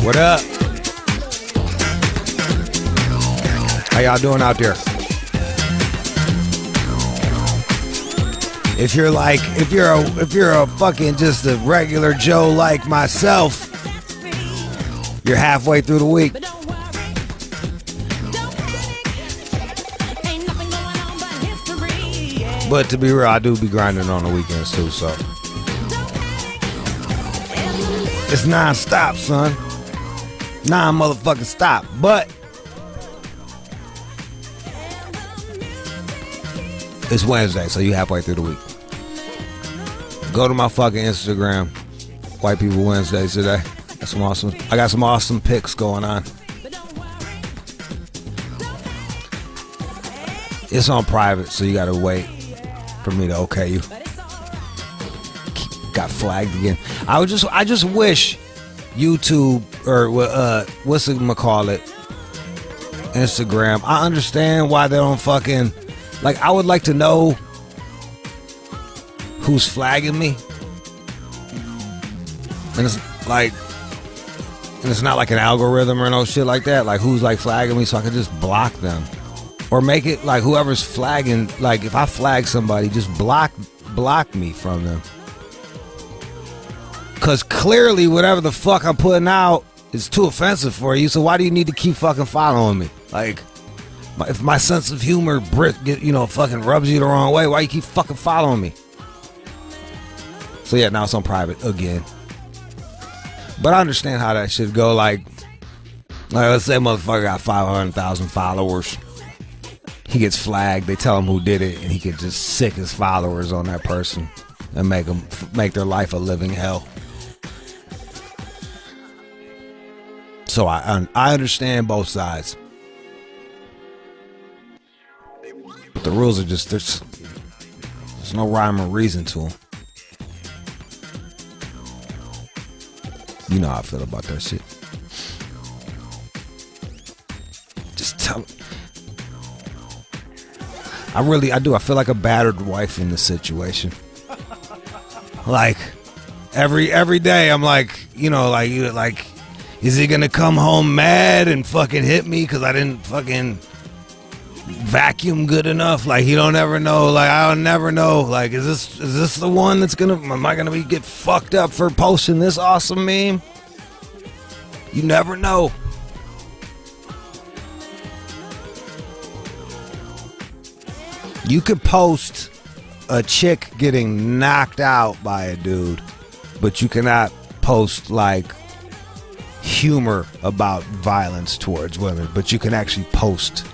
What up? How y'all doing out there? If you're a fucking just a regular Joe like myself, you're halfway through the week. But to be real, I do be grinding on the weekends too, so it's non-stop, son. Non-motherfucking stop. But it's Wednesday, so you halfway through the week. Go to my fucking Instagram. White People Wednesdays today. That's some awesome. I got some awesome pics going on. It's on private, so you gotta wait for me to okay you. Got flagged again. I just wish YouTube or what's it gonna call it? Instagram. I understand why they don't fucking like. I would like to know who's flagging me, and it's not like an algorithm or no shit like that. Like who's like flagging me, so I can just block them, or make it like whoever's flagging. Like if I flag somebody, just block me from them. Cause clearly whatever the fuck I'm putting out is too offensive for you. So why do you need to keep fucking following me? Like, if my sense of humor, fucking rubs you the wrong way, why you keep fucking following me? So yeah, now it's on private again. But I understand how that should go. Like let's say motherfucker got 500,000 followers. He gets flagged. They tell him who did it, and he could just sick his followers on that person and make their life a living hell. So I understand both sides, but the rules are just there's no rhyme or reason to them. You know how I feel about that shit. Just tell me. I do. I feel like a battered wife in this situation. Like every day, I'm like, is he gonna come home mad and fucking hit me because I didn't fucking vacuum good enough? Like he don't ever know. Like I'll never know. Like is this the one that's am I gonna get fucked up for posting this awesome meme? You never know. You could post a chick getting knocked out by a dude, but you cannot post like humor about violence towards women. But you can actually post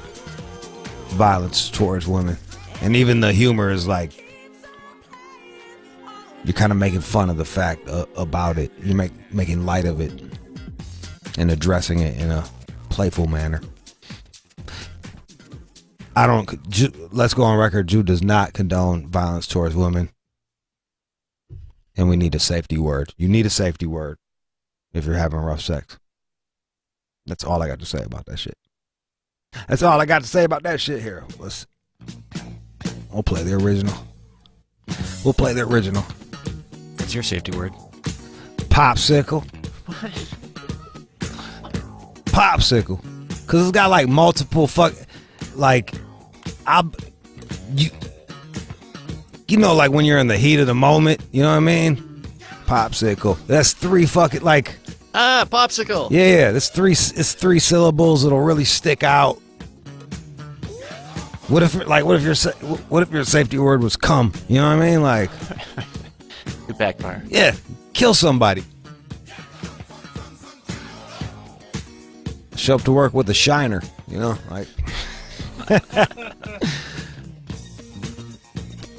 violence towards women, and even the humor is like you're kind of making fun of the fact about it. You're making light of it and addressing it in a playful manner. Let's go on record. Jude does not condone violence towards women. And we need a safety word. You need a safety word if you're having rough sex. That's all I got to say about that shit. That's all I got to say about that shit here. We'll play the original. We'll play the original. What's your safety word? Popsicle. What? Popsicle. Because it's got like multiple like like when you're in the heat of the moment, you know what I mean? Popsicle. That's three fucking like popsicle. Yeah, it's three syllables that'll really stick out. What if your safety word was cum? You know what I mean? Like It backfire. Yeah, kill somebody. Show up to work with a shiner, like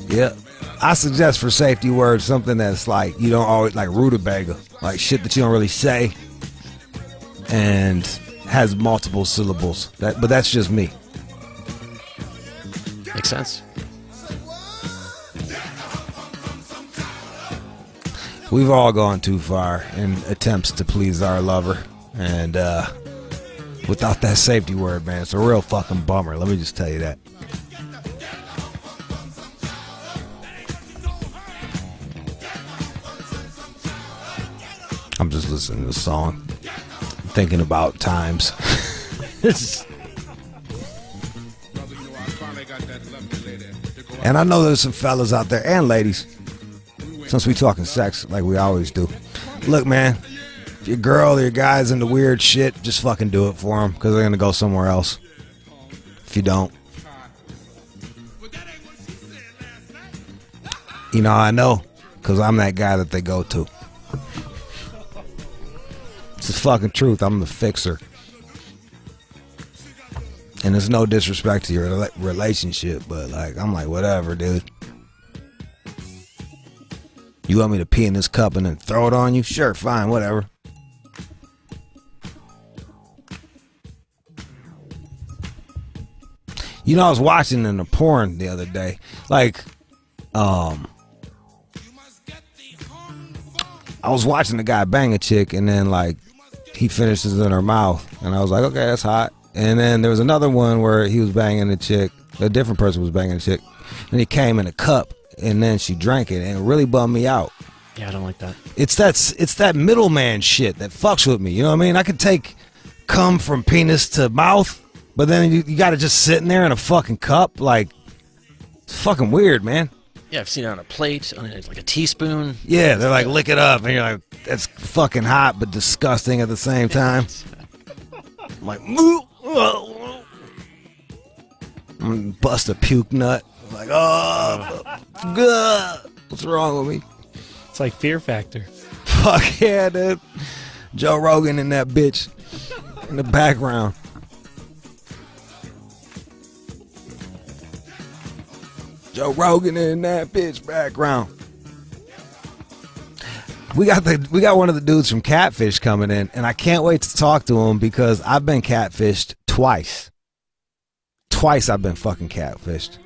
yeah. I suggest for safety words something that's like you don't always like rutabaga, like shit that you don't really say and has multiple syllables. But that's just me. Makes sense. We've all gone too far in attempts to please our lover, and without that safety word, man, it's a real fucking bummer. Let me just tell you that. I'm just listening to the song, thinking about times. And I know there's some fellas out there and ladies, since we talking sex like we always do. Look, man, if your girl or your guy's into weird shit, just fucking do it for them, because they're gonna go somewhere else if you don't. You know, I know, because I'm that guy that they go to. It's the fucking truth. I'm the fixer. And there's no disrespect to your relationship, but like, I'm like, whatever, dude. You want me to pee in this cup and then throw it on you? Sure, fine, whatever. You know, I was watching in a porn the other day. Like, I was watching the guy bang a chick, and then like he finishes in her mouth, and I was like, okay, that's hot. And then there was another one where he was banging a chick, a different person was banging a chick, and he came in a cup, and then she drank it, and it really bummed me out. Yeah, I don't like that. It's that middleman shit that fucks with me. You know what I mean? I could take cum from penis to mouth, but then you got to just sit in there in a fucking cup. Like, it's fucking weird, man. Yeah, I've seen it on a plate, on like a teaspoon. Yeah, they're like, lick it up, and you're like, that's fucking hot but disgusting at the same time. I'm like, I'm bust a puke nut. I'm like, oh, what's wrong with me? It's like Fear Factor. Fuck yeah, dude. Joe Rogan in that bitch in the background. Joe Rogan in that bitch background. We got one of the dudes from Catfish coming in, and I can't wait to talk to him because I've been catfished twice. Twice I've been fucking catfished.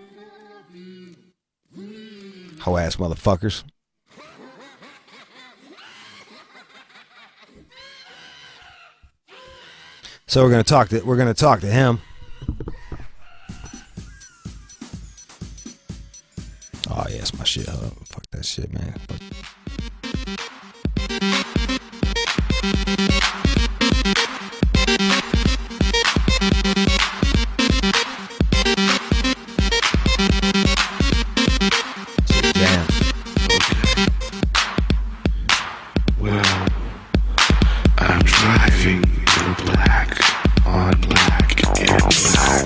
Hoe ass motherfuckers. So we're gonna talk to him. Oh yeah, it's my shit. Fuck that shit, man. Damn. Well, I'm driving in black on black and black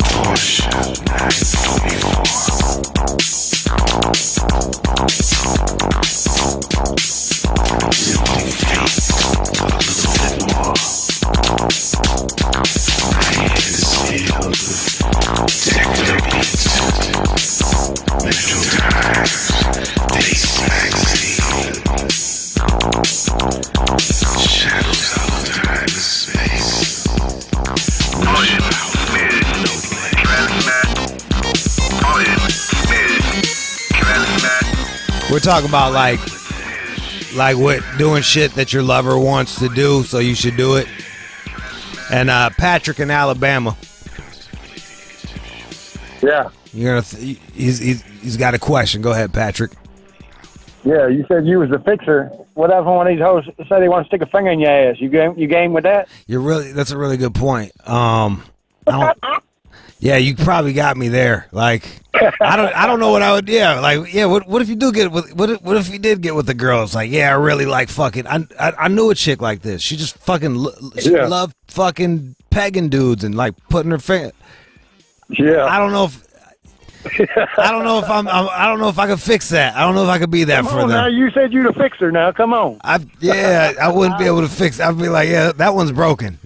Porsche 944. Tempting fate a little bit more. My head is filled with techno beats, Metro Times, Days Magazine, shadows all the time in space. No We're talking about like what doing shit that your lover wants to do, so you should do it. And Patrick in Alabama. Yeah. You're gonna he's got a question. Go ahead, Patrick. Yeah, you said you was the fixer. What if one of these hoes say they want to stick a finger in your ass? You game with that? That's a really good point. Yeah, you probably got me there. Like, I don't know what I would. Yeah, like, yeah. What if you do get with? What if you did get with the girl? It's like, yeah, I really like fucking. I knew a chick like this. She just fucking. She loved fucking pegging dudes and like putting her finger. Yeah. I don't know if I don't know if I could fix that. I don't know if I could be that for them. Now you said you the fixer. Now come on. I wouldn't be able to fix. I'd be like, yeah, that one's broken.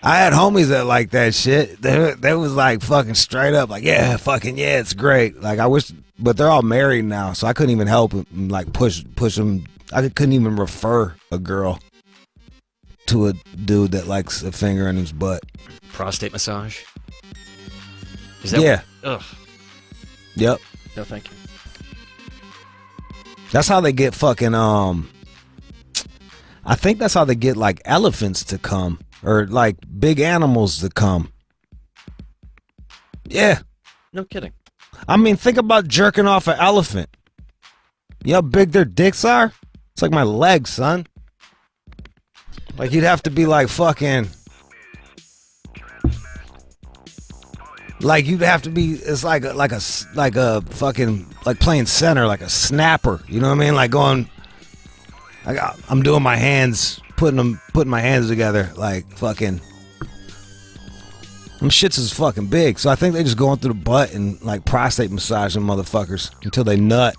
I had homies that like that shit. They was like fucking straight up, like, yeah, fucking yeah, it's great. Like I wish, but they're all married now, so I couldn't even help them, like push them. I couldn't even refer a girl to a dude that likes a finger in his butt. Prostate massage? Is that yeah. Ugh. Yep. No, thank you. That's how they get fucking, I think that's how they get like elephants to come. Or like big animals to come. Yeah. No kidding. I mean, think about jerking off an elephant. You know how big their dicks are? It's like my legs, son. Like you'd have to be like fucking. Like you'd have to be. It's like a fucking like playing center, like a snapper. You know what I mean? Like going. I'm doing my hands, putting my hands together, like fucking. Them shits is fucking big, so I think they just go in through the butt and like prostate massage them motherfuckers until they nut.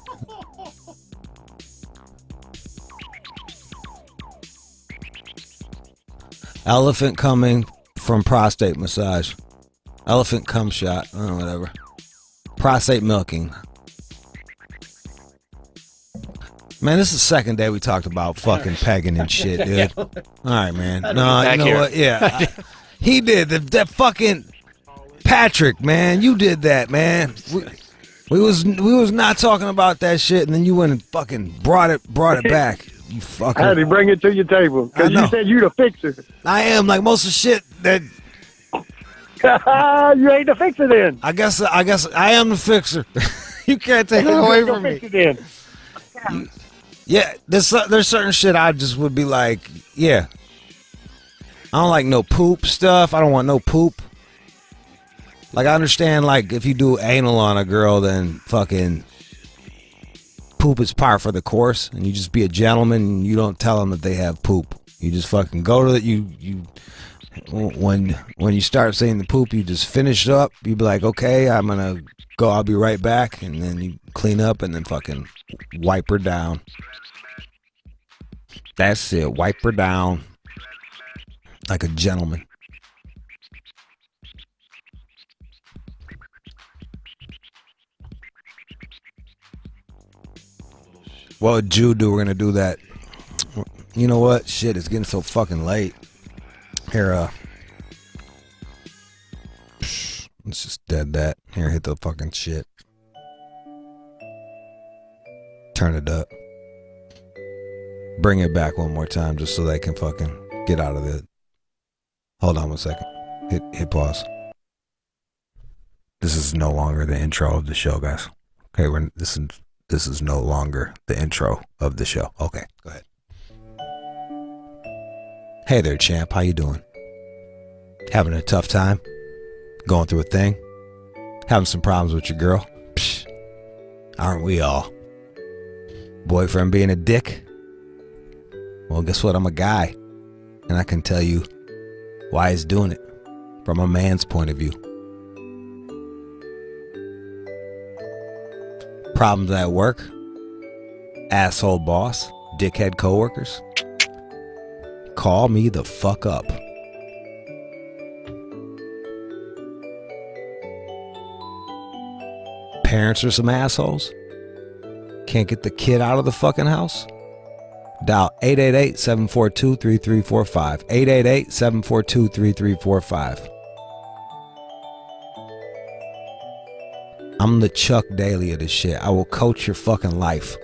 Elephant coming from prostate massage. Elephant cum shot. Oh, whatever. Prostate milking. Man, this is the second day we talked about fucking pegging and shit, dude. All right, man. No, you know what? Yeah. He did. That fucking Patrick, man. You did that, man. We was not talking about that shit, and then you went and fucking brought it back. You fucker. I had to bring it to your table because you said you the fixer. I am, like most of the shit that. You ain't the fixer then. I guess I am the fixer. You can't take it away from me. Then. Yeah, there's certain shit I just would be like, yeah. I don't like no poop stuff. I don't want no poop. Like I understand, like if you do anal on a girl, then fucking poop is par for the course, and you just be a gentleman and you don't tell them that they have poop. You just fucking go to you. When you start saying the poop, you just finish up. You be like, okay, I'm gonna go. I'll be right back, and then you clean up and then fucking wipe her down. That's it. Wipe her down like a gentleman. What would Jude do? We're gonna do that. You know what? Shit, it's getting so fucking late. Here, let's just dead that. Here, hit the fucking shit. Turn it up. Bring it back one more time just so they can fucking get out of it. Hold on one second. Hit pause. This is no longer the intro of the show, guys. Okay, this is no longer the intro of the show. Okay, go ahead. Hey there, champ. How you doing? Having a tough time? Going through a thing? Having some problems with your girl? Psh, aren't we all? Boyfriend being a dick? Well, guess what? I'm a guy. And I can tell you why he's doing it from a man's point of view. Problems at work? Asshole boss? Dickhead coworkers? Call me the fuck up. Parents are some assholes? Can't get the kid out of the fucking house? Dial 888-742-3345. 888-742-3345. I'm the Chuck Daly of this shit. I will coach your fucking life.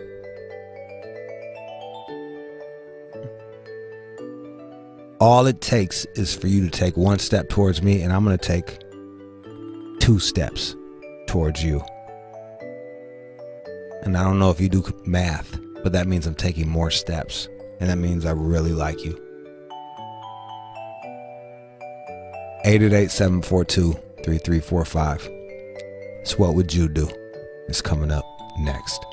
All it takes is for you to take one step towards me, and I'm going to take 2 steps towards you. And I don't know if you do math, but that means I'm taking more steps, and that means I really like you. 888-742-3345. It's What Would Jude Do? It's coming up next.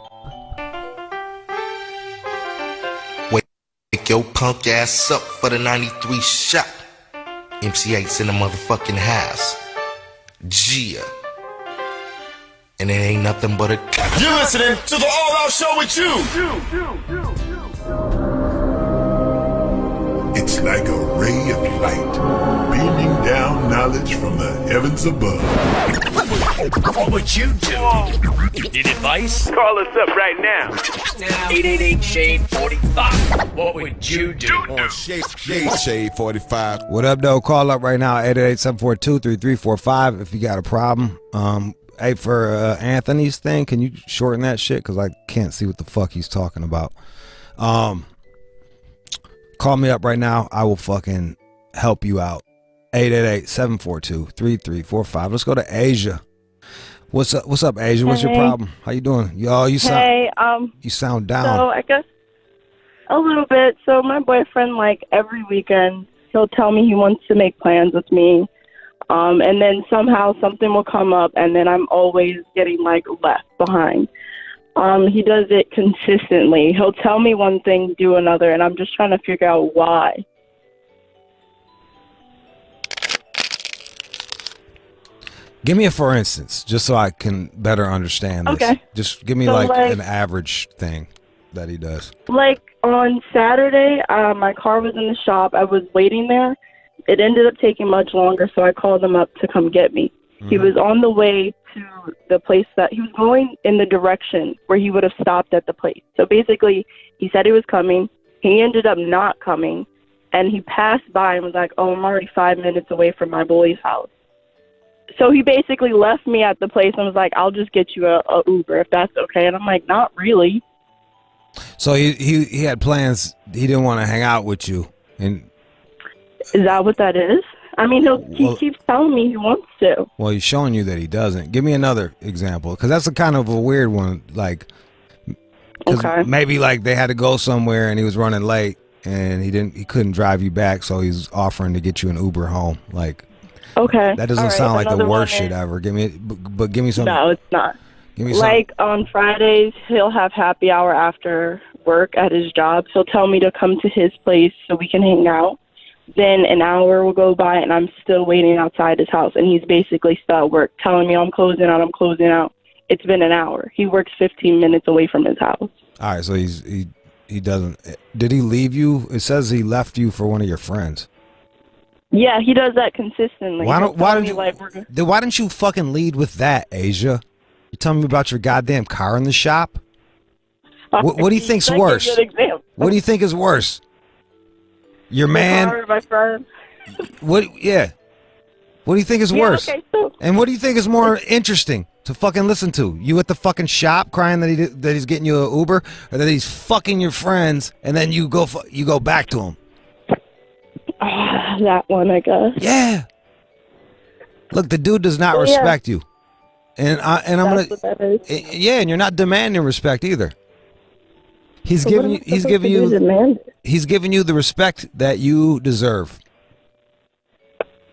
Wake your punk ass up for the 93 shot. MC8's in the motherfucking house. Gia. And it ain't nothing but a... You're listening to the All Out Show with you. It's like a ray of light, beaming down knowledge from the heavens above. What would you do? Need advice? Call us up right now. 888-SHADE-45. What would you do? On Shade 45. What up, though? Call up right now, 888-742-3345 if you got a problem. Hey, for Anthony's thing, can you shorten that shit? Because I can't see what the fuck he's talking about. Call me up right now. I will fucking help you out. 888-742-3345. Let's go to Asia. What's up? What's up, Asia? What's your Hey. problem? How you doing? You sound Hey, you sound down. so I guess a little bit. So my boyfriend, like every weekend, he'll tell me he wants to make plans with me. And then somehow something will come up, and then I'm always getting like left behind. He does it consistently. He'll tell me one thing, do another, and I'm just trying to figure out why. Give me a for instance, just so I can better understand this. Okay. Just give me So, like like- an average thing that he does. Like on Saturday, my car was in the shop. I was waiting there. It ended up taking much longer, so I called him up to come get me. He was on the way to the place that he was going in the direction where he would have stopped at the place. So basically, he said he was coming. He ended up not coming, and he passed by and was like, "Oh, I'm already 5 minutes away from my boy's house." So he basically left me at the place and was like, "I'll just get you a Uber if that's okay." And I'm like, "Not really." So he had plans. He didn't want to hang out with you, and Is that what that is? I mean, he keeps telling me he wants to. well, he's showing you that he doesn't. Give me another example, because that's a kind of a weird one. Like, 'cause Okay. maybe like they had to go somewhere and he was running late, and he couldn't drive you back, so he's offering to get you an Uber home. Like, Okay. that doesn't All right. sound like the Another worst one shit is- ever. Give me, but give me some. No, it's not. Give me some. Like on Fridays, he'll have happy hour after work at his job. He'll tell me to come to his place so we can hang out. Then an hour will go by and I'm still waiting outside his house, and he's basically still at work telling me I'm closing out. It's been an hour. He works 15 minutes away from his house. All right, so he doesn't. Did he leave you? It says he left you for one of your friends. Yeah, he does that consistently. Why He'll don't? Why tell did me, you? like, we're go- Then why didn't you fucking lead with that, Asia? You telling me about your goddamn car in the shop? What do you think's That's a worse? good example. What do you think is worse? Your The man? car, my friend. What? Yeah. What do you think is Yeah, worse? okay, so And what do you think is more interesting to fucking listen to? You at the fucking shop crying that he's getting you an Uber, or that he's fucking your friends, and then you go back to him? that one, I guess. Yeah. Look, the dude does not Yeah. respect you, and I'm That's what that is. yeah, and you're not demanding respect either. He's So giving what you am I supposed to do, demand it? he's giving you the respect that you deserve.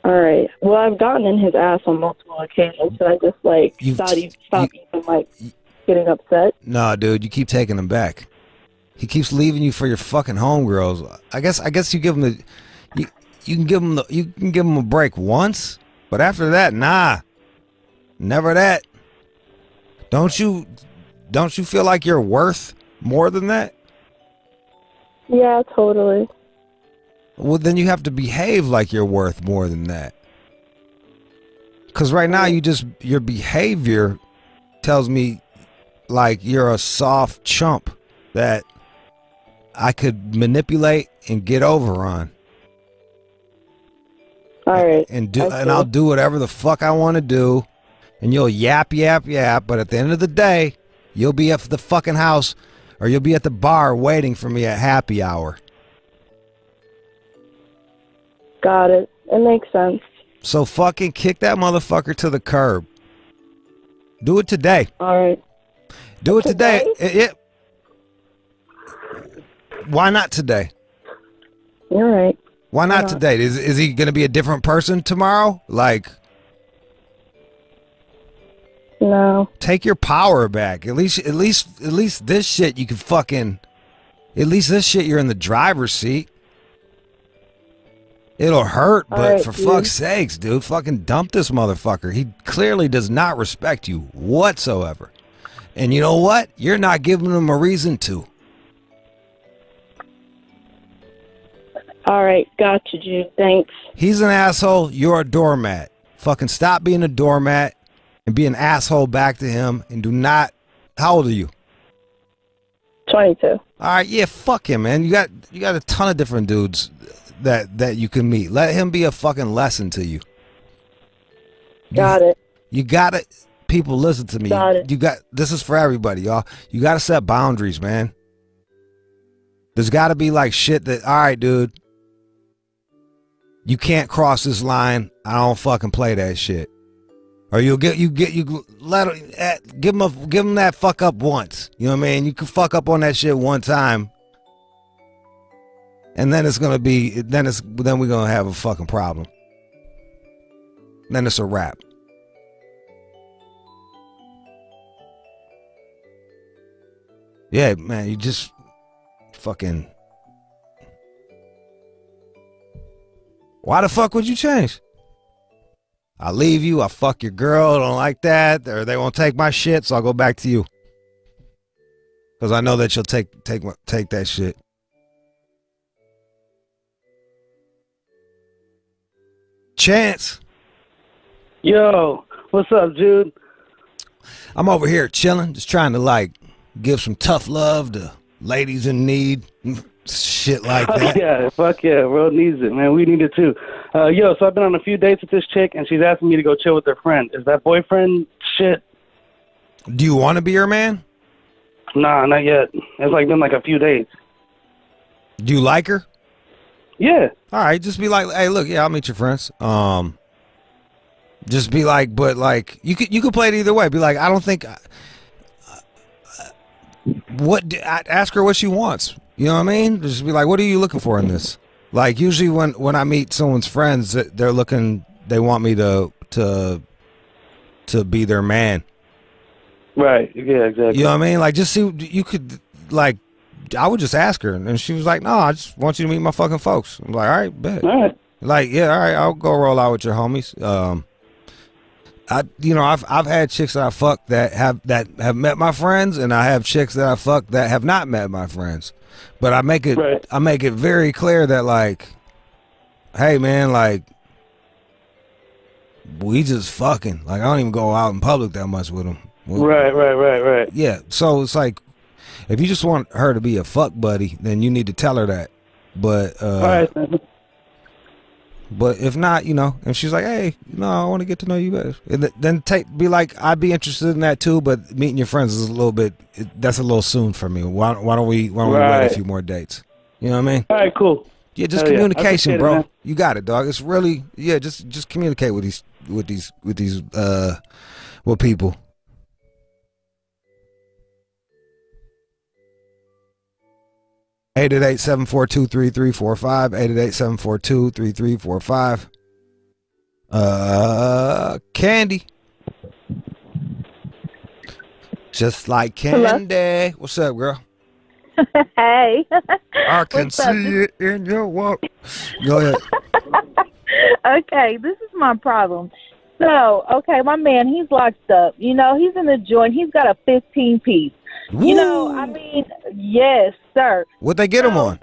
All right. Well, I've gotten in his ass on multiple occasions, so I just like stop even like getting upset. No, dude, you keep taking him back. He keeps leaving you for your fucking homegirls. I guess you give him you can give him a break once, but after that, nah, never that. Don't you feel like you're worth more than that? Yeah, totally. Well, then you have to behave like you're worth more than that. Because right now, your behavior tells me like you're a soft chump that I could manipulate and get over on. All right. And I'll do whatever the fuck I want to do, and you'll yap, but at the end of the day, you'll be at the fucking house, or you'll be at the bar waiting for me at happy hour. Got it. It makes sense. So fucking kick that motherfucker to the curb. Do it today. All right. Do it today. Why not today? You're right. Why not today? Is he going to be a different person tomorrow? Like, no. Take your power back. At least this shit you can fucking. At least this shit you're in the driver's seat. It'll hurt, but right, for dude. fuck's sakes, dude, fucking dump this motherfucker. He clearly does not respect you whatsoever. And you know what? You're not giving him a reason to. All right. Gotcha, Jude. Thanks. He's an asshole. You're a doormat. Fucking stop being a doormat and be an asshole back to him. And do not. How old are you? 22. All right, yeah, fuck him, man. You got a ton of different dudes that you can meet. Let him be a fucking lesson to you. Got it. You got it. People, listen to me. Got it. This is for everybody, y'all. You got to set boundaries, man. There's got to be like shit that, all right, dude, you can't cross this line. I don't fucking play that shit. Or you let give them that fuck up once. You know what I mean? You can fuck up on that shit one time, and then it's gonna be then we're gonna have a fucking problem. Then it's a wrap. Yeah, man, you just fucking. Why the fuck would you change? I leave you, I fuck your girl, don't like that, or they won't take my shit, so I'll go back to you. Because I know that you'll take that shit. Chance. Yo, what's up, Jude? I'm over here chilling, just trying to like give some tough love to ladies in need. Shit like that. Fuck yeah, world needs it, man. We need it too. Yo, so I've been on a few dates with this chick, and she's asking me to go chill with her friend. Is that boyfriend shit? Do you want to be her man? Nah, not yet. It's like been like a few dates. Do you like her? Yeah. All right, just be like, hey, look, yeah, I'll meet your friends. Just be like, but like, you could play it either way. Be like, I don't think. Ask her what she wants. You know what I mean? Just be like, what are you looking for in this? Like, usually when I meet someone's friends, they want me to be their man. Right. Yeah, exactly. You know what I mean? Like, just see, you could, like, I would just ask her, and she was like, no, I just want you to meet my fucking folks. I'm like, all right, bet. All right. Like, yeah, all right, I'll go roll out with your homies. I've had chicks that I fucked that have met my friends, and I have chicks that I fucked that have not met my friends. But I make it very clear that, like, hey man, like, we just fucking, like, I don't even go out in public that much with them. Right. Yeah, so it's like, if you just want her to be a fuck buddy, then you need to tell her that. But all right. But if not, you know, and she's like, hey, I want to get to know you better. And then be like, I'd be interested in that too, but meeting your friends is a little bit, that's a little soon for me. Why don't we wait a few more dates? You know what I mean? All right, cool. Yeah, just communication, bro. You got it, dog. It's really, just communicate with people. Eight 888-742-3345. 888-742-3345. Candy. Just like candy. Hello? What's up, girl? Hey. I can see it in your walk. Go ahead. Okay, this is my problem. So, okay, my man, he's locked up. You know, he's in the joint. He's got a 15-piece. Woo. You know, I mean, yes, sir. What'd they get him on?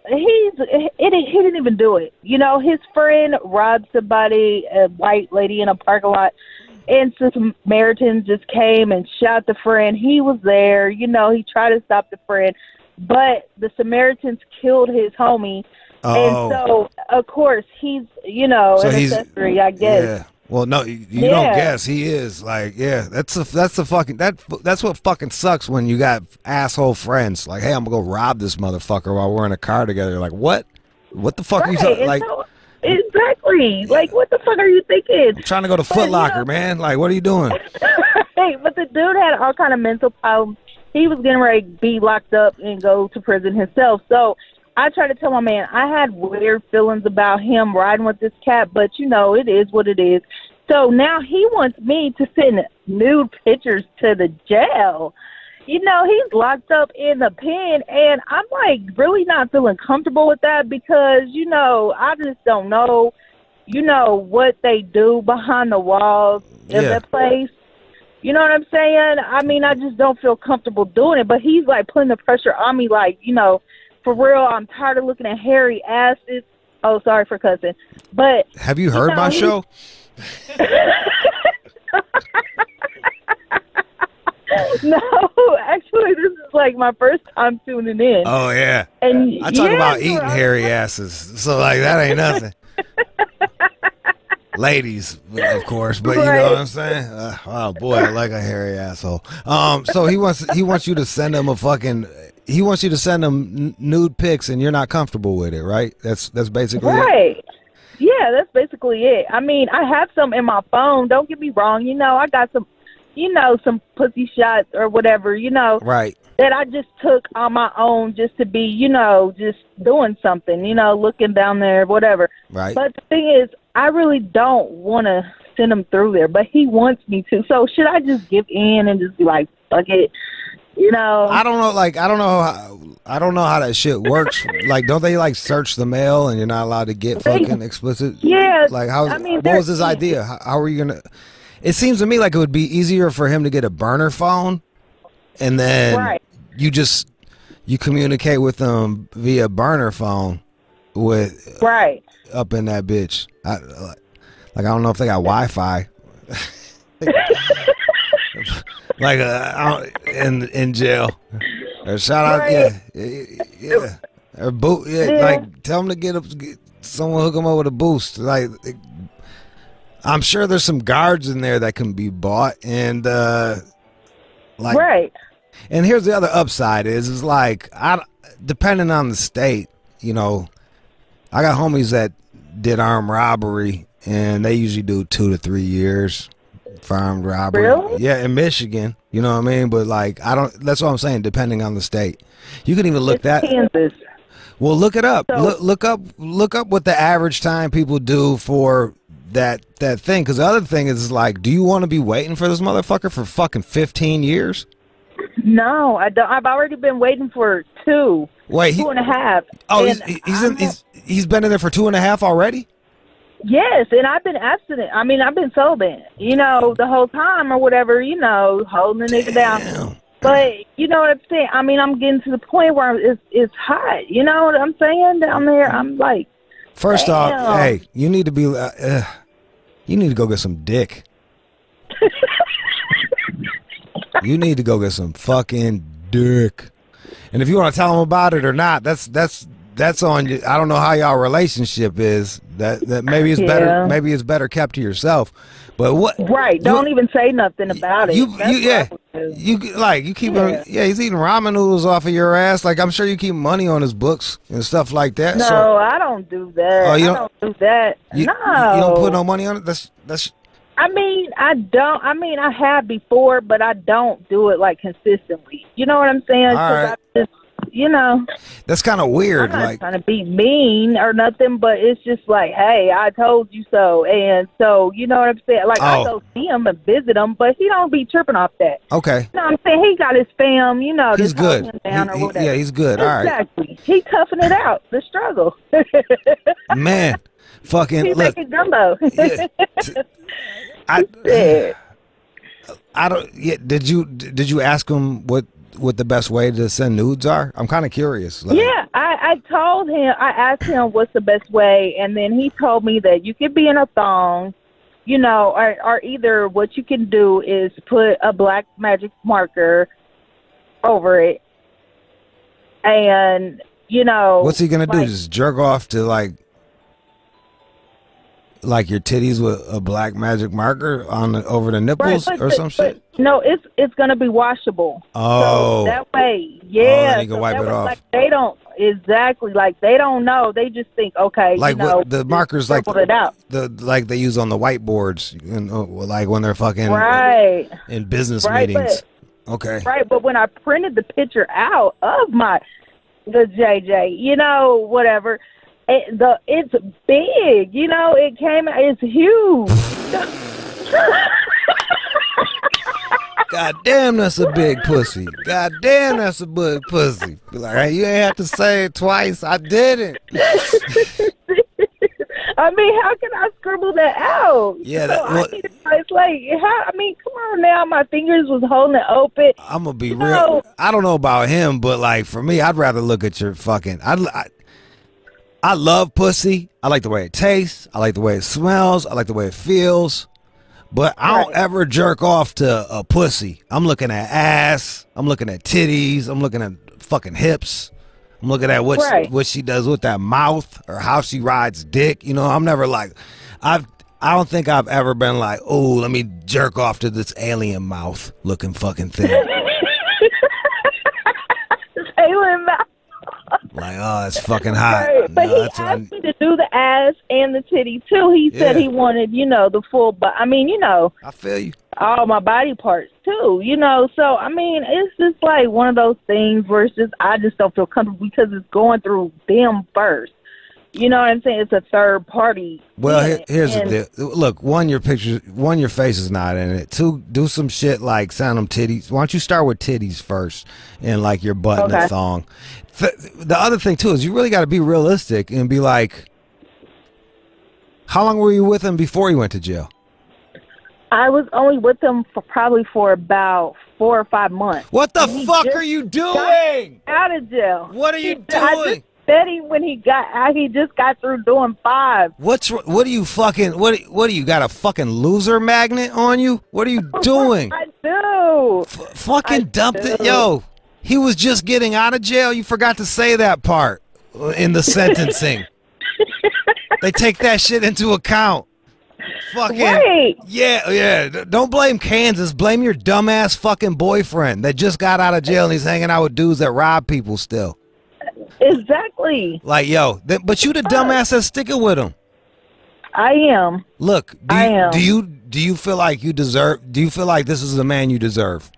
He didn't even do it. You know, his friend robbed somebody, a white lady in a parking lot, and some Samaritans just came and shot the friend. He was there. You know, he tried to stop the friend, but the Samaritans killed his homie. Oh. And so, of course, he's, an accessory, I guess. Yeah. Well, no, you don't guess. He is like, that's what fucking sucks when you got asshole friends. Like, hey, I'm gonna go rob this motherfucker while we're in a car together. You're like, what? What the fuck are you talking? Like, so, exactly. Like, what the fuck are you thinking? I'm trying to go to Foot Locker, man. Like, what are you doing? Hey, but the dude had all kind of mental problems. He was getting ready to be locked up and go to prison himself. So I tried to tell my man I had weird feelings about him riding with this cat, but it is what it is. So now he wants me to send nude pictures to the jail. He's locked up in the pen, and I'm like really not feeling comfortable with that because, I just don't know, what they do behind the walls of that place. You know what I'm saying? I mean, I just don't feel comfortable doing it, but he's like putting the pressure on me like, for real, I'm tired of looking at hairy asses. Oh, sorry for cussing. But have you heard my show? No, actually, this is like my first time tuning in. Oh, yeah. And I talk about eating hairy asses, so like that ain't nothing. Ladies, of course, but you know what I'm saying? Oh boy, I like a hairy asshole. So he wants you to send him he wants you to send him nude pics, and you're not comfortable with it, right? That's basically right. it? Yeah, Yeah, that's basically it. I mean, I have some in my phone. Don't get me wrong. You know, I got some, you know, some pussy shots or whatever, you know. Right. That I just took on my own just to be, you know, just doing something, you know, looking down there, whatever. Right. But the thing is, I really don't want to send him through there, but he wants me to. So should I just give in and just be like, fuck it? You know, I don't know. Like, I don't know how that shit works. Like, don't they like search the mail and you're not allowed to get fucking explicit? Yeah. Like, how? I mean, what was his idea? How are you gonna? It seems to me like it would be easier for him to get a burner phone, and then you communicate with them via burner phone with up in that bitch. I don't know if they got Wi-Fi. Like in jail. Or shout out, yeah. Or like tell them to get someone hook them up with a boost. Like, I'm sure there's some guards in there that can be bought, and And here's the other upside is like depending on the state, you know, I got homies that did armed robbery, and they usually do 2 to 3 years. For armed robbery. Really? Yeah, in Michigan. You know what I mean? But like, that's what I'm saying, depending on the state. You can even look that. Kansas. Well, look it up. So, look up what the average time people do for that thing. Because the other thing is like, do you want to be waiting for this motherfucker for fucking 15 years? No, I don't. I've already been waiting for 2. Wait, 2.5. Oh, he's been in there for 2.5 already? Yes, and I've been abstinent. I mean, I've been sober, you know, the whole time or whatever, you know, holding the nigga down. But, you know what I'm saying? I mean, I'm getting to the point where it's hot. You know what I'm saying? Down there, I'm like, first off, hey, you need to be, you need to go get some dick. You need to go get some fucking dick. And if you want to tell them about it or not, that's on you. I don't know how y'all relationship is. That maybe it's better. Maybe it's better kept to yourself. But what? Right. Don't even say nothing about it. You keep. Yeah, he's eating ramen noodles off of your ass. Like, I'm sure you keep money on his books and stuff like that. No, I don't do that. Oh, I don't do that. No. You don't put no money on it. That's. I mean, I don't. I mean, I have before, but I don't do it like consistently. You know what I'm saying? All right. You know, that's kind of weird. I'm not trying to be mean or nothing, but it's just like, hey, I told you so, and so you know what I'm saying. Like, I go see him and visit him, but he don't be tripping off that. Okay. You know what I'm saying? He got his fam. You know, he's good. Yeah, he's good. All right. Exactly. He toughing it out. The struggle. Man, fucking he's look. making gumbo. I don't. Yeah. Did you ask him what the best way to send nudes are? I'm kind of curious. Like, yeah, I told him, I asked him what's the best way, and then he told me that you could be in a thong, you know, or either what you can do is put a black magic marker over it, and, you know. What's he going to do? Just jerk off to like your titties with a black magic marker over the nipples or some shit? No, it's gonna be washable. Oh, so that way, yeah. Then you can wipe it off. Like, they don't they don't know. They just think, okay, like, you know, the markers, like it out. like they use on the whiteboards, you know, like when they're fucking in business meetings. Okay. Right, but when I printed the picture out of the JJ, you know, whatever. It's big, you know. It's huge. God damn, that's a big pussy. God damn, that's a big pussy. Be like, hey, you ain't have to say it twice. I didn't. I mean, how can I scribble that out? Yeah, it's like, I mean, come on now. My fingers was holding it open. I'm gonna be real. I don't know about him, but like for me, I'd rather look at your fucking. I love pussy. I like the way it tastes. I like the way it smells. I like the way it feels. But I don't ever jerk off to a pussy. I'm looking at ass. I'm looking at titties. I'm looking at fucking hips. I'm looking at what she does with that mouth or how she rides dick. You know, I'm never like, I don't think I've ever been like, oh, let me jerk off to this alien mouth looking fucking thing. Alien mouth. Like, oh, that's fucking hot. Right. But No, he that's what I asked me to do the ass and the titty too. He said Yeah. he wanted, the full, but I mean, I feel you. all my body parts too, So I mean, it's just like one of those things where it's just I just don't feel comfortable because it's going through them first. You know what I'm saying? It's a third party. Well, here's the deal. Look, one, your face is not in it. Two, do some shit like sound them titties. Why don't you start with titties first and like your butt and the thong? The other thing too is you really got to be realistic and be like, how long were you with him before he went to jail? I was only with him for about 4 or 5 months. What the fuck are you doing? Out of jail. What are you I doing? just said when he got out, he just got through doing 5. What do you fucking what do you got a fucking loser magnet on you? What are you doing? I do. Fucking dumped it, yo. He was just getting out of jail. You forgot to say that part in the sentencing. They take that shit into account. Fucking right. Yeah. Don't blame Kansas. Blame your dumbass fucking boyfriend that just got out of jail and he's hanging out with dudes that rob people still. Exactly. Like, yo, but you the dumbass that's sticking with him. I am. Look, I am. do you feel like you deserve? Do you feel like this is the man you deserve?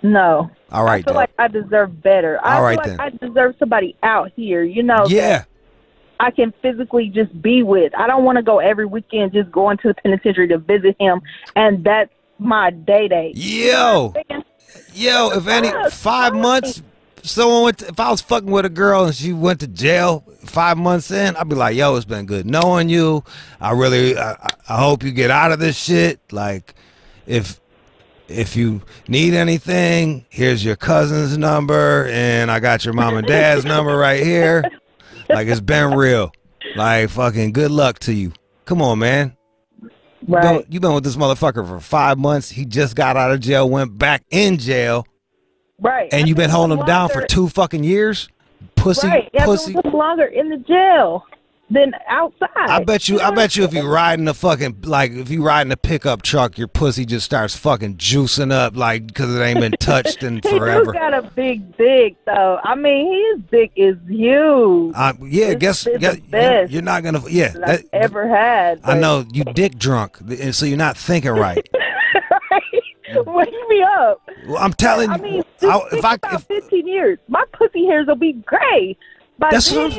No. All right, I feel like I deserve better. All right, I feel like I deserve somebody out here, Yeah. that I can physically just be with. I don't want to go every weekend just going to the penitentiary to visit him, and that's my day. Yo, if any 5 months, if I was fucking with a girl and she went to jail 5 months in, I'd be like, yo, it's been good knowing you. I hope you get out of this shit. Like, if you need anything, here's your cousin's number, and I got your mom and dad's number right here. Like, it's been real. Like, fucking good luck to you. Come on, man. Right. You've been with this motherfucker for 5 months. He just got out of jail, went back in jail. Right. And you've been holding him down for 2 fucking years? Pussy. Right. Yeah, Pussy. longer in the jail than outside. I bet you if you riding if you riding a pickup truck, your pussy just starts fucking juicing up, like, because it ain't been touched in forever. He got a big dick, though. I mean, his dick is huge. Guess the best you're not gonna. that I've ever had. I know you dick drunk, and so you're not thinking right. Wake me up. Well, I'm telling you. I mean, about 15 years, my pussy hairs will be gray. That's what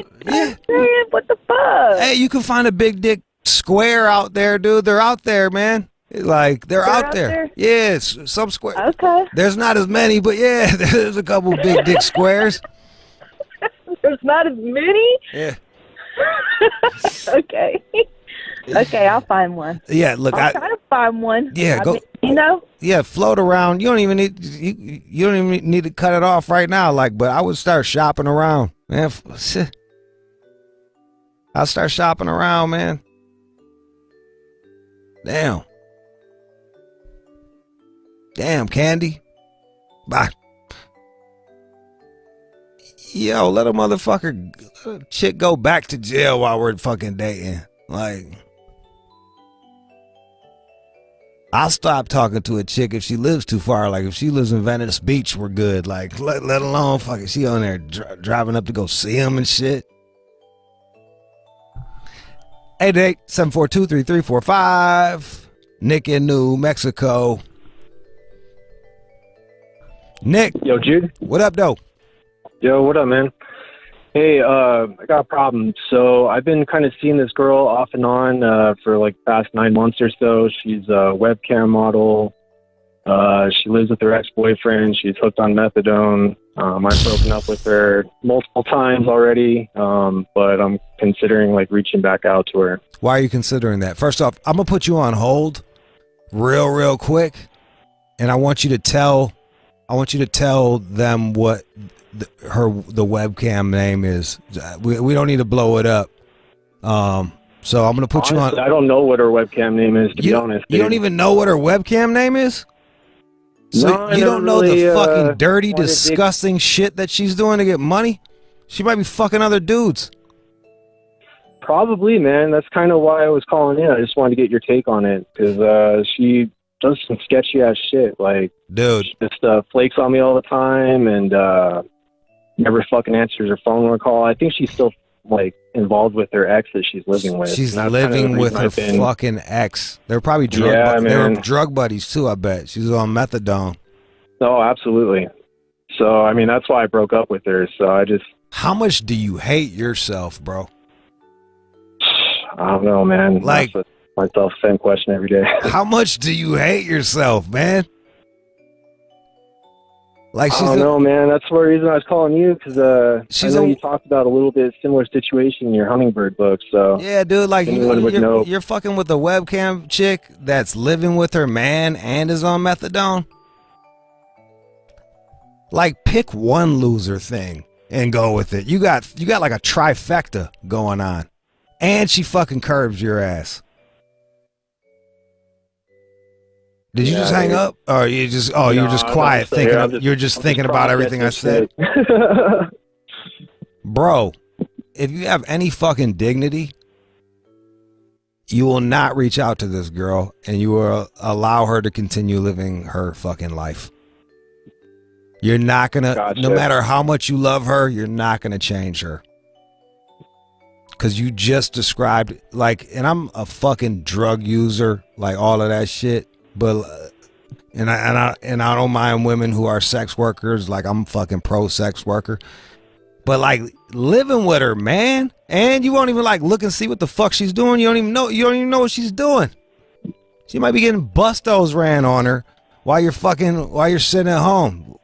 what the fuck? Hey, you can find a big dick square out there, dude. They're out there, man. Like, they're out there. Yeah, some square. Okay. There's not as many, but yeah, there's a couple big dick squares. There's not as many? Yeah. Okay. Okay, I'll find one. Yeah, look, I'll try to find one. Yeah, go. Yeah, float around. You don't even need you don't even need to cut it off right now. Like, but I would start shopping around, man. I'll start shopping around, man. Damn, Candy. Bye. Yo, let a chick go back to jail while we're fucking dating. Like, I'll stop talking to a chick if she lives too far. Like, if she lives in Venice Beach, we're good. Like, let alone fucking she on there driving up to go see him and shit. 888-742-3345. Nick in New Mexico. Nick. Yo, Jude. What up, though? Yo, what up, man? Hey, I got a problem. So I've been kind of seeing this girl off and on for like the past 9 months or so. She's a webcam model. She lives with her ex-boyfriend. She's hooked on methadone. I've broken up with her multiple times already, but I'm considering like reaching back out to her. Why are you considering that? First off, I'm going to put you on hold real quick, and I want you to tell them what the webcam name is. We don't need to blow it up. So I'm going to put you on. I don't know what her webcam name is, to be honest. You don't even know what her webcam name is? So No, I you don't know never the really, fucking dirty, wanted to- disgusting shit that she's doing to get money? She might be fucking other dudes. Probably, man. That's kind of why I was calling in. I just wanted to get your take on it, because she does some sketchy ass shit. Like, dude, she just flakes on me all the time, and never fucking answers her phone or call. I think she's still like involved with her ex that she's living with. She's And that's living kind of the with reason her I've been- fucking ex. They're probably they were drug buddies too, I bet. She's on methadone. Oh, absolutely. So, I mean, that's why I broke up with her. So I just... How much do you hate yourself, bro? I don't know, man. Like, I ask myself the same question every day. How much do you hate yourself, man? Like, I don't know, man. That's the reason I was calling you, because I know you talked about a little bit similar situation in your Hummingbird book. So yeah, dude, like anyone would know. you're fucking with a webcam chick that's living with her man and is on methadone. Like, pick one loser thing and go with it. You got like a trifecta going on, and she fucking curbs your ass. Did you just hang up, or you just you're just quiet thinking? You're just thinking about everything I said, bro. If you have any fucking dignity, you will not reach out to this girl, and you will allow her to continue living her fucking life. You're not gonna, no matter how much you love her, you're not gonna change her. Cause you just described, like, and I'm a fucking drug user, like all of that shit. But and I don't mind women who are sex workers. Like, I'm fucking pro sex worker. But like, living with her, man, and you won't even like look and see what the fuck she's doing. You don't even know what she's doing. She might be getting bustos ran on her while you're sitting at home.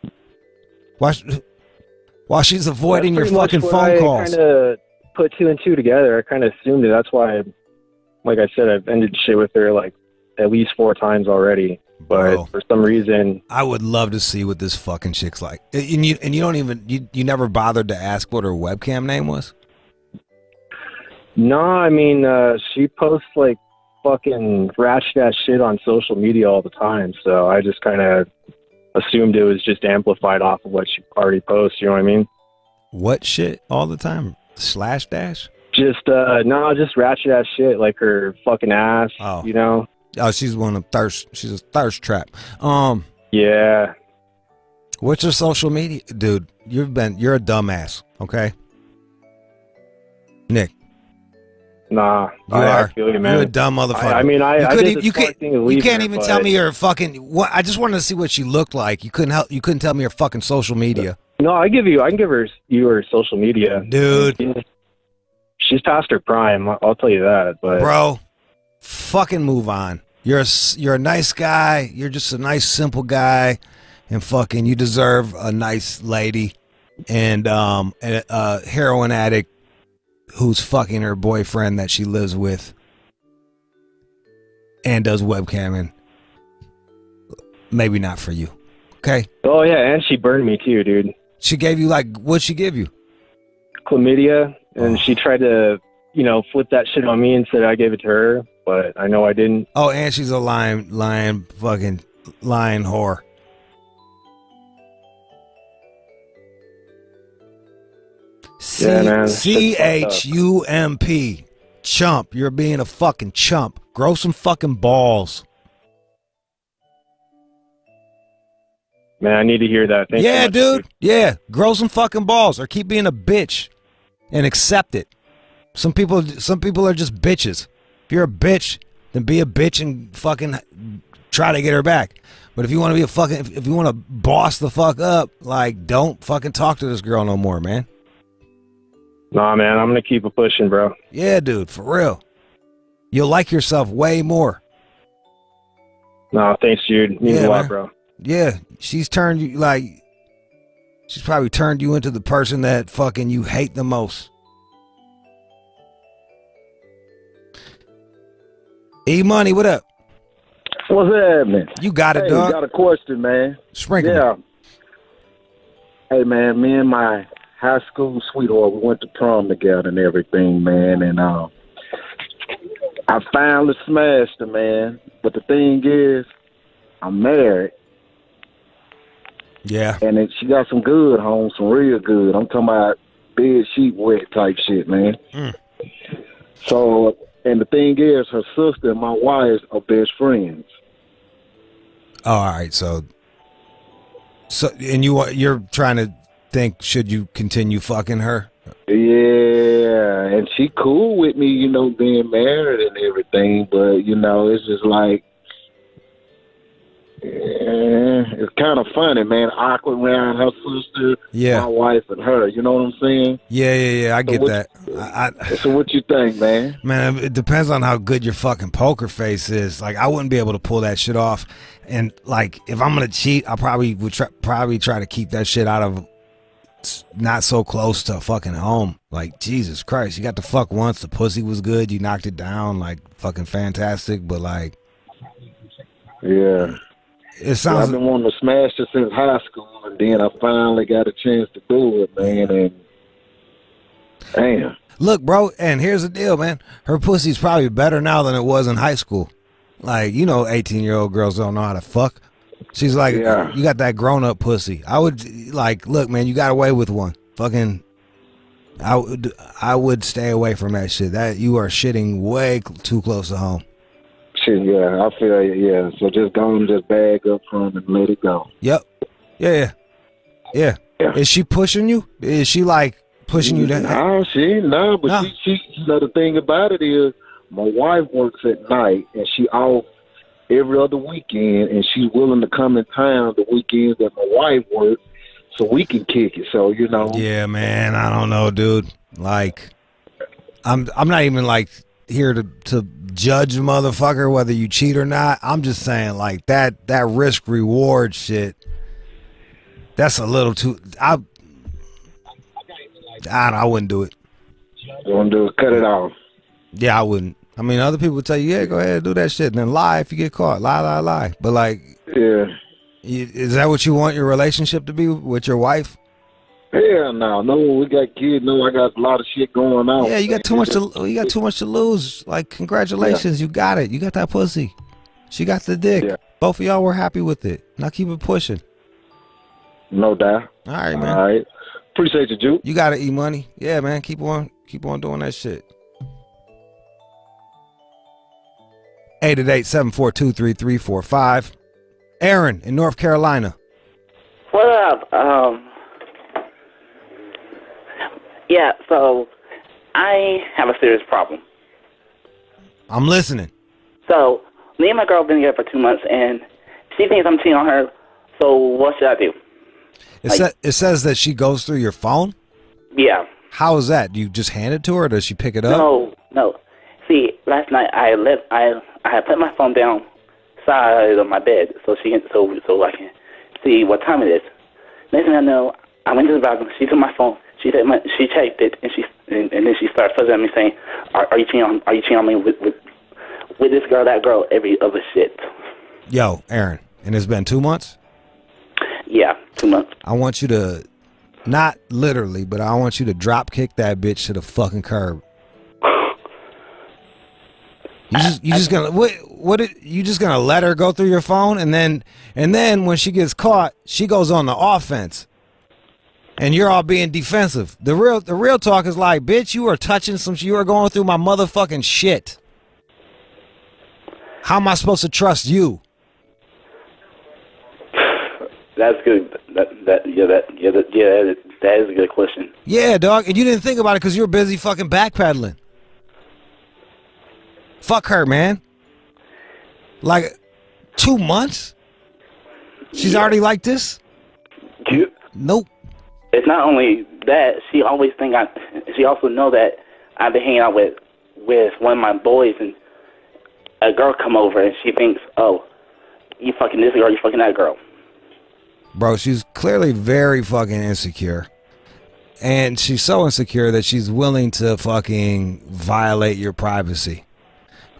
While she's avoiding your fucking phone calls. I kind of put two and two together. I kind of assumed it. That's why, like I said, I've ended shit with her like at least 4 times already. But Bro, for some reason, I would love to see what this fucking chick's like. And you don't even you never bothered to ask what her webcam name was? No, I mean, she posts like fucking ratchet ass shit on social media all the time. So I just kind of assumed it was just amplified off of what she already posts. You know what I mean? What shit all the time? Slash dash? Just just ratchet ass shit, like her fucking ass. Oh. You know? Oh, she's she's a thirst trap. Yeah. What's your social media? Dude, you're a dumbass, okay? Nick. Nah. I feel you, man. You're a dumb motherfucker. You can't even tell me your fucking I just wanted to see what she looked like. You couldn't tell me her fucking social media. No, I can give you her social media. Dude. She's past her prime, I'll tell you that, but bro, fucking move on. You're a nice guy. You're just a nice, simple guy, and fucking you deserve a nice lady, and a heroin addict who's fucking her boyfriend that she lives with and does webcamming. Maybe not for you. Okay? Oh yeah, and she burned me too, dude. She gave you what'd she give you? Chlamydia, and she tried to, flip that shit on me and said I gave it to her, but I know I didn't. Oh, and she's a lying whore. Yeah, man. CHUMP. Chump. You're being a fucking chump. Grow some fucking balls. Man, I need to hear that. Thank you so much, dude. Yeah. Grow some fucking balls or keep being a bitch and accept it. Some people are just bitches. If you're a bitch, then be a bitch and fucking try to get her back. But if you want to be if you want to boss the fuck up, like, don't fucking talk to this girl no more, man. Nah, man, I'm gonna keep it pushing, bro. Yeah, dude, for real. You'll like yourself way more. Nah, thanks, Jude. Means a lot, bro. Yeah, she's probably turned you into the person that fucking you hate the most. E-Money, what up? What's happening? You got it, dog. Got a question, man. Sprinkle. Yeah. Hey, man, me and my high school sweetheart, we went to prom together and everything, man, and I finally smashed her, man. But the thing is, I'm married. Yeah. And then she got some good home, some real good. I'm talking about bed sheet wet type shit, man. So, and the thing is, her sister and my wife are best friends. Oh, all right, so and you're trying to think should you continue fucking her? Yeah, and she cool with me, you know, being married and everything, but, you know, it's just like, it's kind of funny, man, awkward around her sister, my wife, and her, you know what I'm saying? Yeah, I get that. So what you think, man? Man, it depends on how good your fucking poker face is. Like, I wouldn't be able to pull that shit off. And, like, if I'm going to cheat, I probably would try to keep that shit out of not so close to fucking home. Like, Jesus Christ, you got to fuck once, the pussy was good, you knocked it down, like, fucking fantastic, but, like... Yeah. It sounds... I've been wanting to smash it since high school, and then I finally got a chance to do it, man, and... Damn. Look, bro, and here's the deal, man. Her pussy's probably better now than it was in high school. Like, you know, 18-year-old girls don't know how to fuck. She's like, you got that grown-up pussy. I would, like, look, man, you got away with one. Fucking, I would stay away from that shit. That you are shitting way too close to home. Shit, yeah, I feel it, yeah. So just go and just bag up from and let it go. Yep. Yeah. Is she pushing you? Is she, like, pushing you to... No, but she, you know, the thing about it is, my wife works at night, and she off every other weekend, and she's willing to come in town the weekends that my wife works, so we can kick it. So, you know. Yeah, man, I don't know, dude. Like, I'm not even, like, here to judge a motherfucker whether you cheat or not. I'm just saying, like, that risk reward shit, that's a little too... I wouldn't do it. You want to do it? Cut it off. Yeah, I wouldn't. I mean, other people tell you, yeah, go ahead and do that shit, and then lie if you get caught. Lie. But, like, yeah, is that what you want your relationship to be with your wife? Hell no. We got kids. No, I got a lot of shit going on. Yeah, you got too much to lose. Like, congratulations, you got it. You got that pussy. She got the dick. Yeah. Both of y'all were happy with it. Now keep it pushing. No doubt. All right, man. All right. Appreciate you, Juke. You gotta eat money. Yeah, man. Keep on doing that shit. 888-742-3345. Aaron in North Carolina. What up? Yeah, so I have a serious problem. I'm listening. So me and my girl have been together for 2 months, and she thinks I'm cheating on her. So what should I do? It says that she goes through your phone? Yeah. How is that? Do you just hand it to her, or does she pick it up? No. See, last night I had put my phone down side of my bed so I can see what time it is. Next thing I know, I went to the bathroom. She took my phone. She checked it, and then she started fussing at me saying, "Are you cheating on me with this girl, that girl, every other shit?" Yo, Aaron, and it's been 2 months. Yeah, 2 months. I want you to, not literally, but I want you to drop kick that bitch to the fucking curb. You just gonna let her go through your phone, and then when she gets caught, she goes on the offense, and you're all being defensive. The real talk is like, bitch, you are touching you are going through my motherfucking shit. How am I supposed to trust you? That's good. That is a good question. Yeah, dog, and you didn't think about it because you were busy fucking backpedaling. Fuck her, man. Like 2 months? She's already like this? Nope. It's not only that, she always she also know that I've been hanging out with one of my boys, and a girl come over and she thinks, oh, you fucking this girl, you fucking that girl. Bro, she's clearly very fucking insecure. And she's so insecure that she's willing to fucking violate your privacy.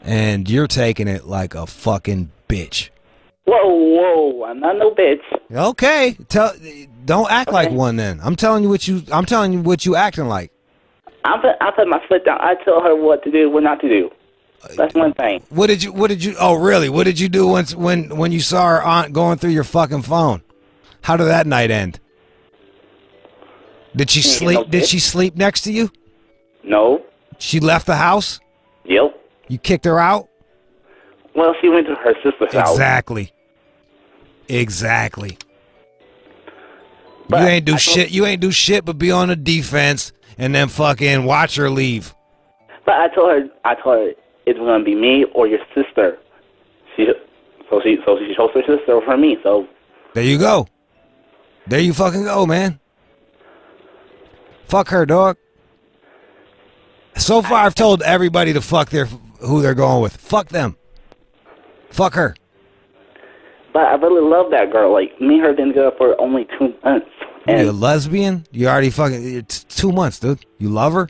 And you're taking it like a fucking bitch. Whoa, I'm not no bitch. Okay, don't act like one then. I'm telling you what you acting like. I put my foot down. I tell her what to do, what not to do. That's one thing. What did you oh really? What did you do when you saw her aunt going through your fucking phone? How did that night end? Did she sleep? Did she sleep next to you? No. She left the house? Yep. You kicked her out? Well, she went to her sister's house. Exactly. You ain't do shit. You ain't do shit but be on the defense and then fucking watch her leave. But I told her it's gonna be me or your sister. She chose her sister over me. So there you go. There you fucking go, man. Fuck her, dog. So far, I've told everybody to fuck who they're going with. Fuck them. Fuck her. But I really love that girl. Like, me and her been together for only 2 months. You a lesbian? You already fucking... It's 2 months, dude. You love her?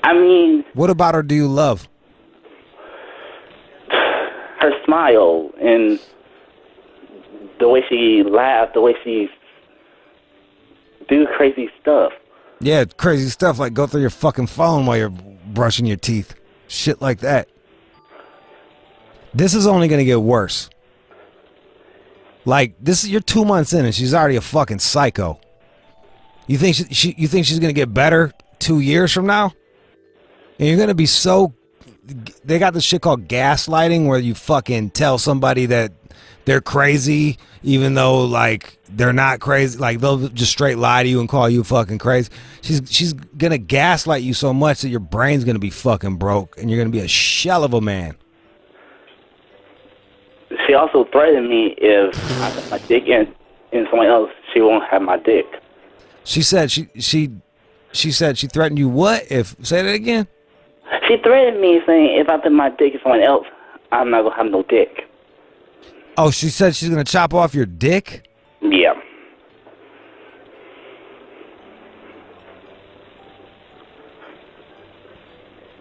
I mean... What about her do you love? Her smile and the way she laughs, the way she do crazy stuff. Yeah, crazy stuff like go through your fucking phone while you're brushing your teeth. Shit like that. This is only going to get worse. Like, you're 2 months in and she's already a fucking psycho. You think you think she's going to get better 2 years from now? And you're going to be so... They got this shit called gaslighting where you fucking tell somebody that they're crazy even though, like, they're not crazy. Like, they'll just straight lie to you and call you fucking crazy. She's going to gaslight you so much that your brain's going to be fucking broke and you're going to be a shell of a man. She also threatened me if I put my dick in someone else, she won't have my dick. She said she said she threatened you what? Say that again? She threatened me saying if I put my dick in someone else, I'm not going to have no dick. Oh, she said she's going to chop off your dick? Yeah.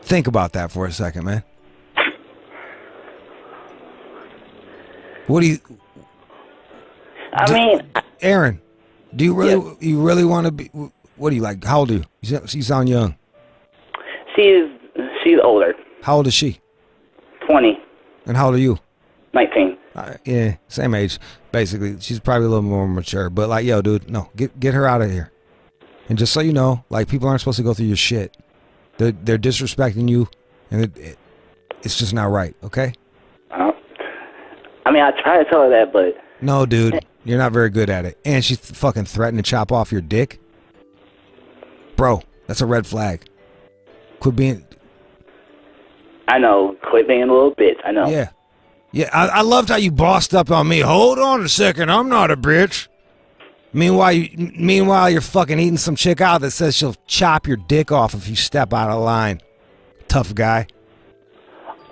Think about that for a second, man. What do you... Aaron, do you really want to be... What do you like? How old are you? You sound young. She's older. How old is she? 20. And how old are you? 19. Yeah, same age, basically. She's probably a little more mature. But like, yo, dude, no, get her out of here. And just so you know, like, people aren't supposed to go through your shit. They're disrespecting you, and it's just not right, okay? I mean, I try to tell her that, but... No, dude, you're not very good at it. And she fucking threatened to chop off your dick? Bro, that's a red flag. Quit being... I know, quit being a little bitch, I know. Yeah. Yeah, I loved how you bossed up on me. Hold on a second, I'm not a bitch. Meanwhile, you're fucking eating some chick out that says she'll chop your dick off if you step out of line. Tough guy.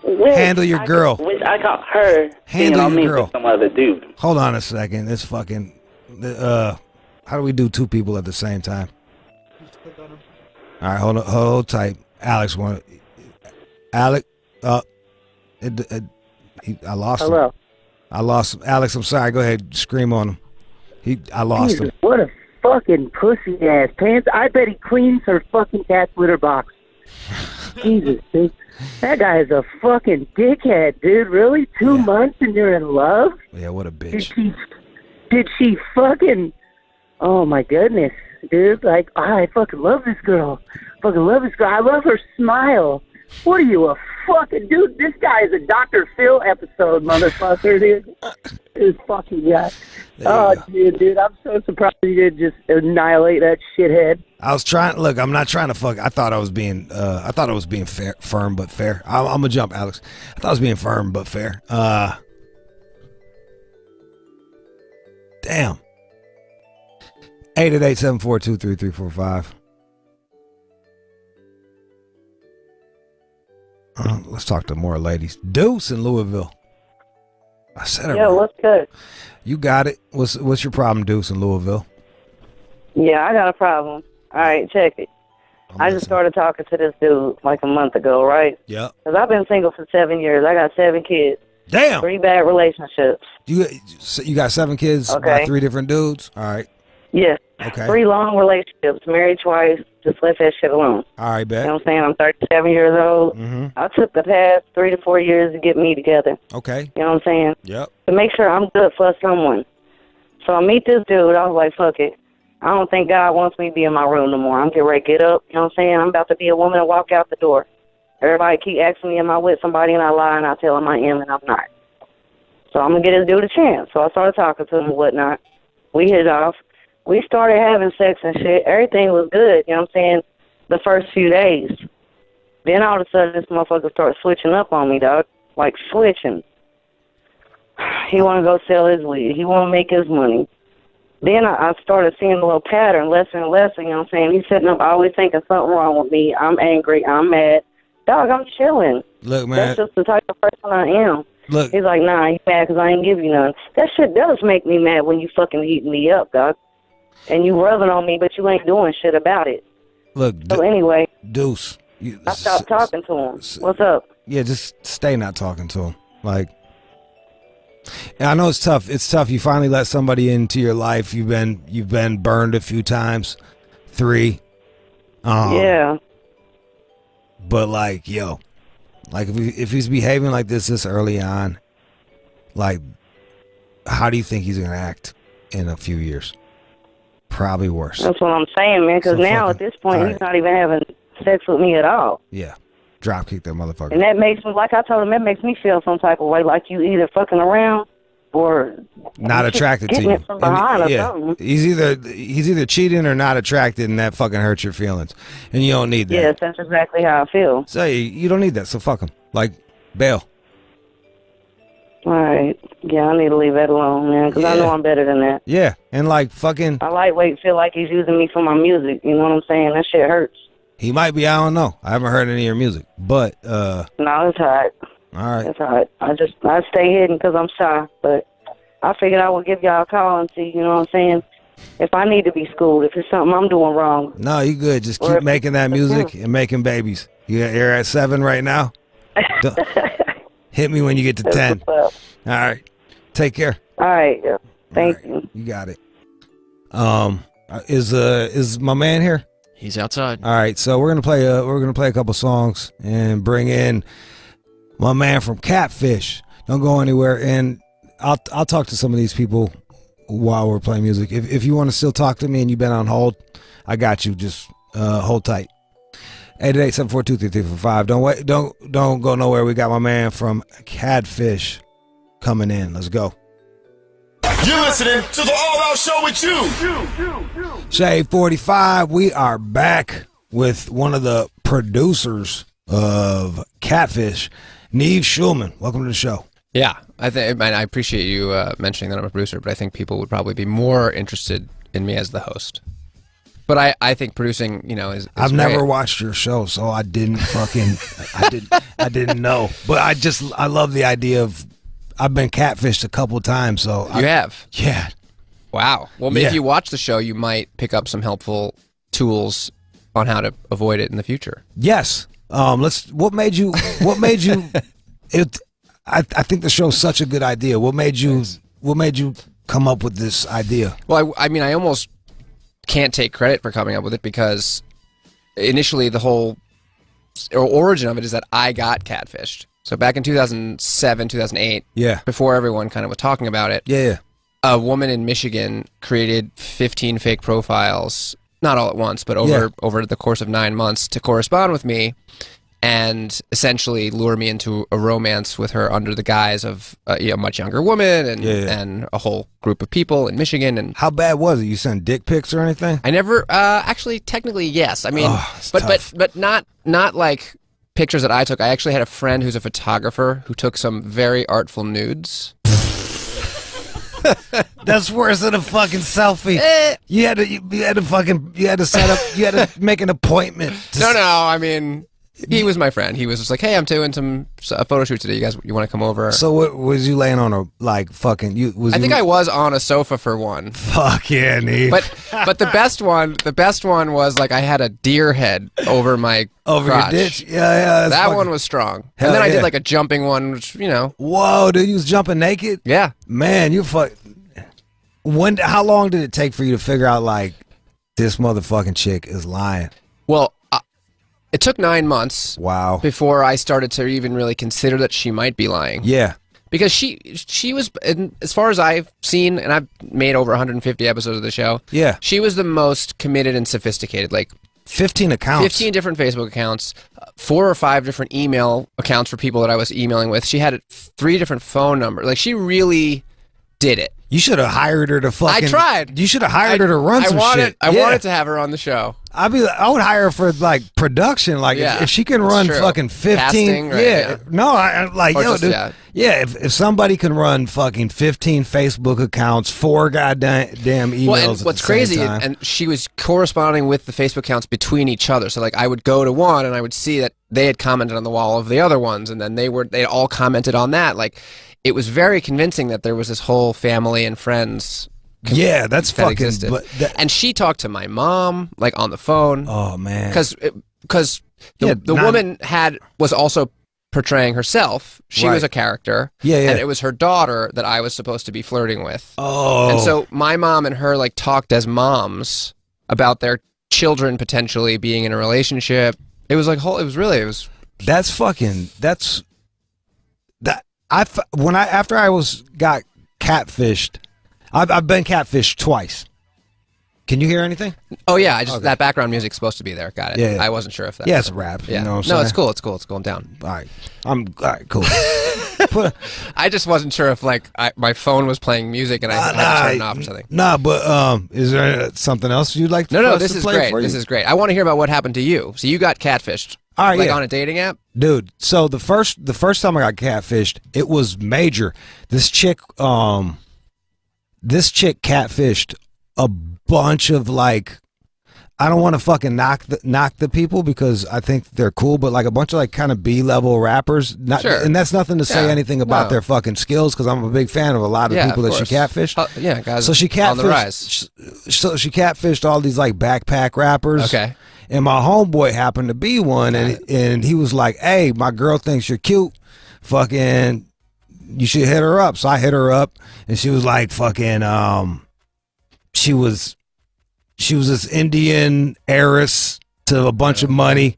Handle your girl. I got her Handle your me girl. with some other dude. Hold on a second. This fucking... how do we do two people at the same time? All right, hold tight. Alex, Alex, I lost him. Hello. I lost him. Alex, I'm sorry. Go ahead. Scream on him. I lost him. What a fucking pussy ass pants. I bet he cleans her fucking cat's litter box. Jesus, dude. That guy is a fucking dickhead, dude. Really? 2 months and you're in love? Yeah, what a bitch. Did she fucking... Oh, my goodness, dude. Like, I fucking love this girl. I love her smile. What are you, a fucking... Dude, this guy is a Dr. Phil episode, motherfucker, dude. This fucking guy. Oh, dude, I'm so surprised you did just annihilate that shithead. I was trying. Look, I'm not trying to fuck. I thought I was being fair, firm but fair. I'm gonna jump, Alex. I thought I was being firm but fair. Damn. 888-742-3345. Let's talk to more ladies. Deuce in Louisville. I said it. Yo, what's good? You got it. What's your problem, Deuce in Louisville? Yeah, I got a problem. All right, check it. I just started talking to this dude like a month ago, right? Yeah. Because I've been single for 7 years. I got 7 kids. Damn. 3 bad relationships. You got 7 kids by 3 different dudes? All right. Yes. Okay. 3 long relationships, married twice, just left that shit alone. All right, bet. You know what I'm saying? I'm 37 years old. Mm-hmm. I took the past 3 to 4 years to get me together. Okay. You know what I'm saying? Yep. To make sure I'm good for someone. So I meet this dude. I was like, fuck it. I don't think God wants me to be in my room no more. I'm getting ready to get up. You know what I'm saying? I'm about to be a woman and walk out the door. Everybody keep asking me, am I with somebody? And I lie and I tell them I am and I'm not. So I'm going to get this dude a chance. So I started talking to him and whatnot. We hit it off. We started having sex and shit. Everything was good, you know what I'm saying, the first few days. Then all of a sudden, this motherfucker started switching up on me, dog. Like, switching. He want to go sell his weed. He want to make his money. Then I started seeing a little pattern, less and less, you know what I'm saying? He's sitting up always thinking something wrong with me. I'm angry. I'm mad. Dog, I'm chilling. Look, man. That's just the type of person I am. Look. He's like, nah, you mad because I ain't give you none. That shit does make me mad when you fucking eating me up, dog. And you rubbing on me, but you ain't doing shit about it. Look. So anyway. Deuce. I stopped talking to him. What's up? Yeah, just stay not talking to him. Like, and I know it's tough. It's tough. You finally let somebody into your life. You've been burned a few times. 3. Yeah. But like, yo, like if he's behaving like this early on, like, how do you think he's gonna act in a few years? Probably worse. That's what I'm saying, man. Because now at this point, he's not even having sex with me at all. Yeah. Drop kick that motherfucker. And that makes me, like I told him, that makes me feel some type of way, like you either fucking around or not attracted to you. From behind or something. He's either cheating or not attracted, and that fucking hurts your feelings. And you don't need that. Yes, that's exactly how I feel. So you don't need that. So fuck him. Like, bail. All right. Yeah, I need to leave that alone, man, because I know I'm better than that. Yeah, and like fucking. I lightweight feel like he's using me for my music. You know what I'm saying? That shit hurts. He might be. I don't know. I haven't heard any of your music, but no, it's all right. All right. It's all right. I stay hidden because I'm shy, but I figured I would give y'all a call and see. You know what I'm saying? If I need to be schooled, if it's something I'm doing wrong. No, you good. Just keep making that music and making babies. You're at 7 right now. Hit me when you get to 10. All right. Take care. All right. Yeah. Thank you. You got it. Is my man here? He's outside. All right, so we're gonna play a couple songs and bring in my man from Catfish. Don't go anywhere, and I'll talk to some of these people while we're playing music. If you want to still talk to me and you've been on hold, I got you. Just hold tight. 888-742-3345. Don't wait. Don't go nowhere. We got my man from Catfish coming in. Let's go. You're listening to the All Out Show with you. Shade 45. We are back with one of the producers of Catfish, Nev Schulman. Welcome to the show. Yeah, I appreciate you mentioning that I'm a producer, but I think people would probably be more interested in me as the host. But I think producing, is I've great. never watched your show, so I didn't fucking I didn't know. But I love the idea of. I've been catfished a couple times, so you have. Yeah. Wow. Well, maybe if you watch the show, you might pick up some helpful tools on how to avoid it in the future. Yes. What made you it? I think the show's such a good idea. What made you come up with this idea? Well, I mean, I almost can't take credit for coming up with it because initially the whole origin of it is that I got catfished. So back in 2007, 2008, before everyone kind of was talking about it, a woman in Michigan created 15 fake profiles, not all at once, but over the course of 9 months to correspond with me and essentially lure me into a romance with her under the guise of a much younger woman and a whole group of people in Michigan. And how bad was it? You sent dick pics or anything? I never, actually, technically, yes. I mean, but not like pictures that I took. I actually had a friend who's a photographer who took some very artful nudes. That's worse than a fucking selfie. You had to set up. You had to make an appointment. No. I mean, he was my friend. He was just like, "Hey, I'm doing a photo shoot today. You want to come over?" So, what was you laying on I think I was on a sofa for one. Fuck yeah, Nev. But the best one was like I had a deer head over my crotch. Your ditch. Yeah. That one was strong. Hell and then I did like a jumping one, which, Whoa, dude, you was jumping naked? Yeah. Man, you how long did it take for you to figure out like this motherfucking chick is lying? Well, it took 9 months. Wow. Before I started to even really consider that she might be lying. Yeah. Because she was, as far as I've seen, and I've made over 150 episodes of the show. Yeah. She was the most committed and sophisticated. Like, 15 accounts. 15 different Facebook accounts, 4 or 5 different email accounts for people that I was emailing with. She had 3 different phone numbers. Like, she really did it. You should have hired her to fucking... I tried. You should have hired her to run some shit. I wanted to have her on the show. I would hire her for like production. Like if she can run fucking 15, Casting, right, no, I like Or yo, just, dude, yeah. if somebody can run fucking 15 Facebook accounts, 4 goddamn emails. Well, and at what's the crazy, same time. and she was corresponding with the Facebook accounts between each other. So like I would go to one and I would see that they had commented on the wall of the other ones, and then they all commented on that. Like it was very convincing that there was this whole family and friends. Yeah, that's that fucking. existed. But and she talked to my mom like on the phone. Oh man, because the woman was also portraying herself. She was a character. Yeah, yeah. And it was her daughter that I was supposed to be flirting with. Oh. And so my mom and her like talked as moms about their children potentially being in a relationship. It was like That's fucking. That's that. After I got catfished. I've been catfished twice. Can you hear anything? Oh yeah, that background music's supposed to be there. Got it. Yeah. I wasn't sure if that. Yeah, it's rap. Yeah. You know what I'm no, saying? it's cool. It's cool. It's going down. All right. All right, cool. I just wasn't sure if like my phone was playing music and I had to turn it off or something. Nah, but is there something else you'd like to No, for us this to is play great. for you? This is great. I want to hear about what happened to you. So you got catfished. All right, like yeah. on a dating app? Dude, so the first time I got catfished, it was major. This chick catfished a bunch of like, I don't want to fucking knock the people because I think they're cool, but like a bunch of like kind of B-level rappers. Sure. And that's nothing to say anything about their fucking skills because I'm a big fan of a lot of people that she catfished. Yeah, guys. So she catfished. On the rise. So she catfished all these like backpack rappers. Okay. And my homeboy happened to be one, and he was like, "Hey, my girl thinks you're cute. Fucking, you should hit her up." So I hit her up, and she was like, "Fucking, she was this Indian heiress to a bunch of money,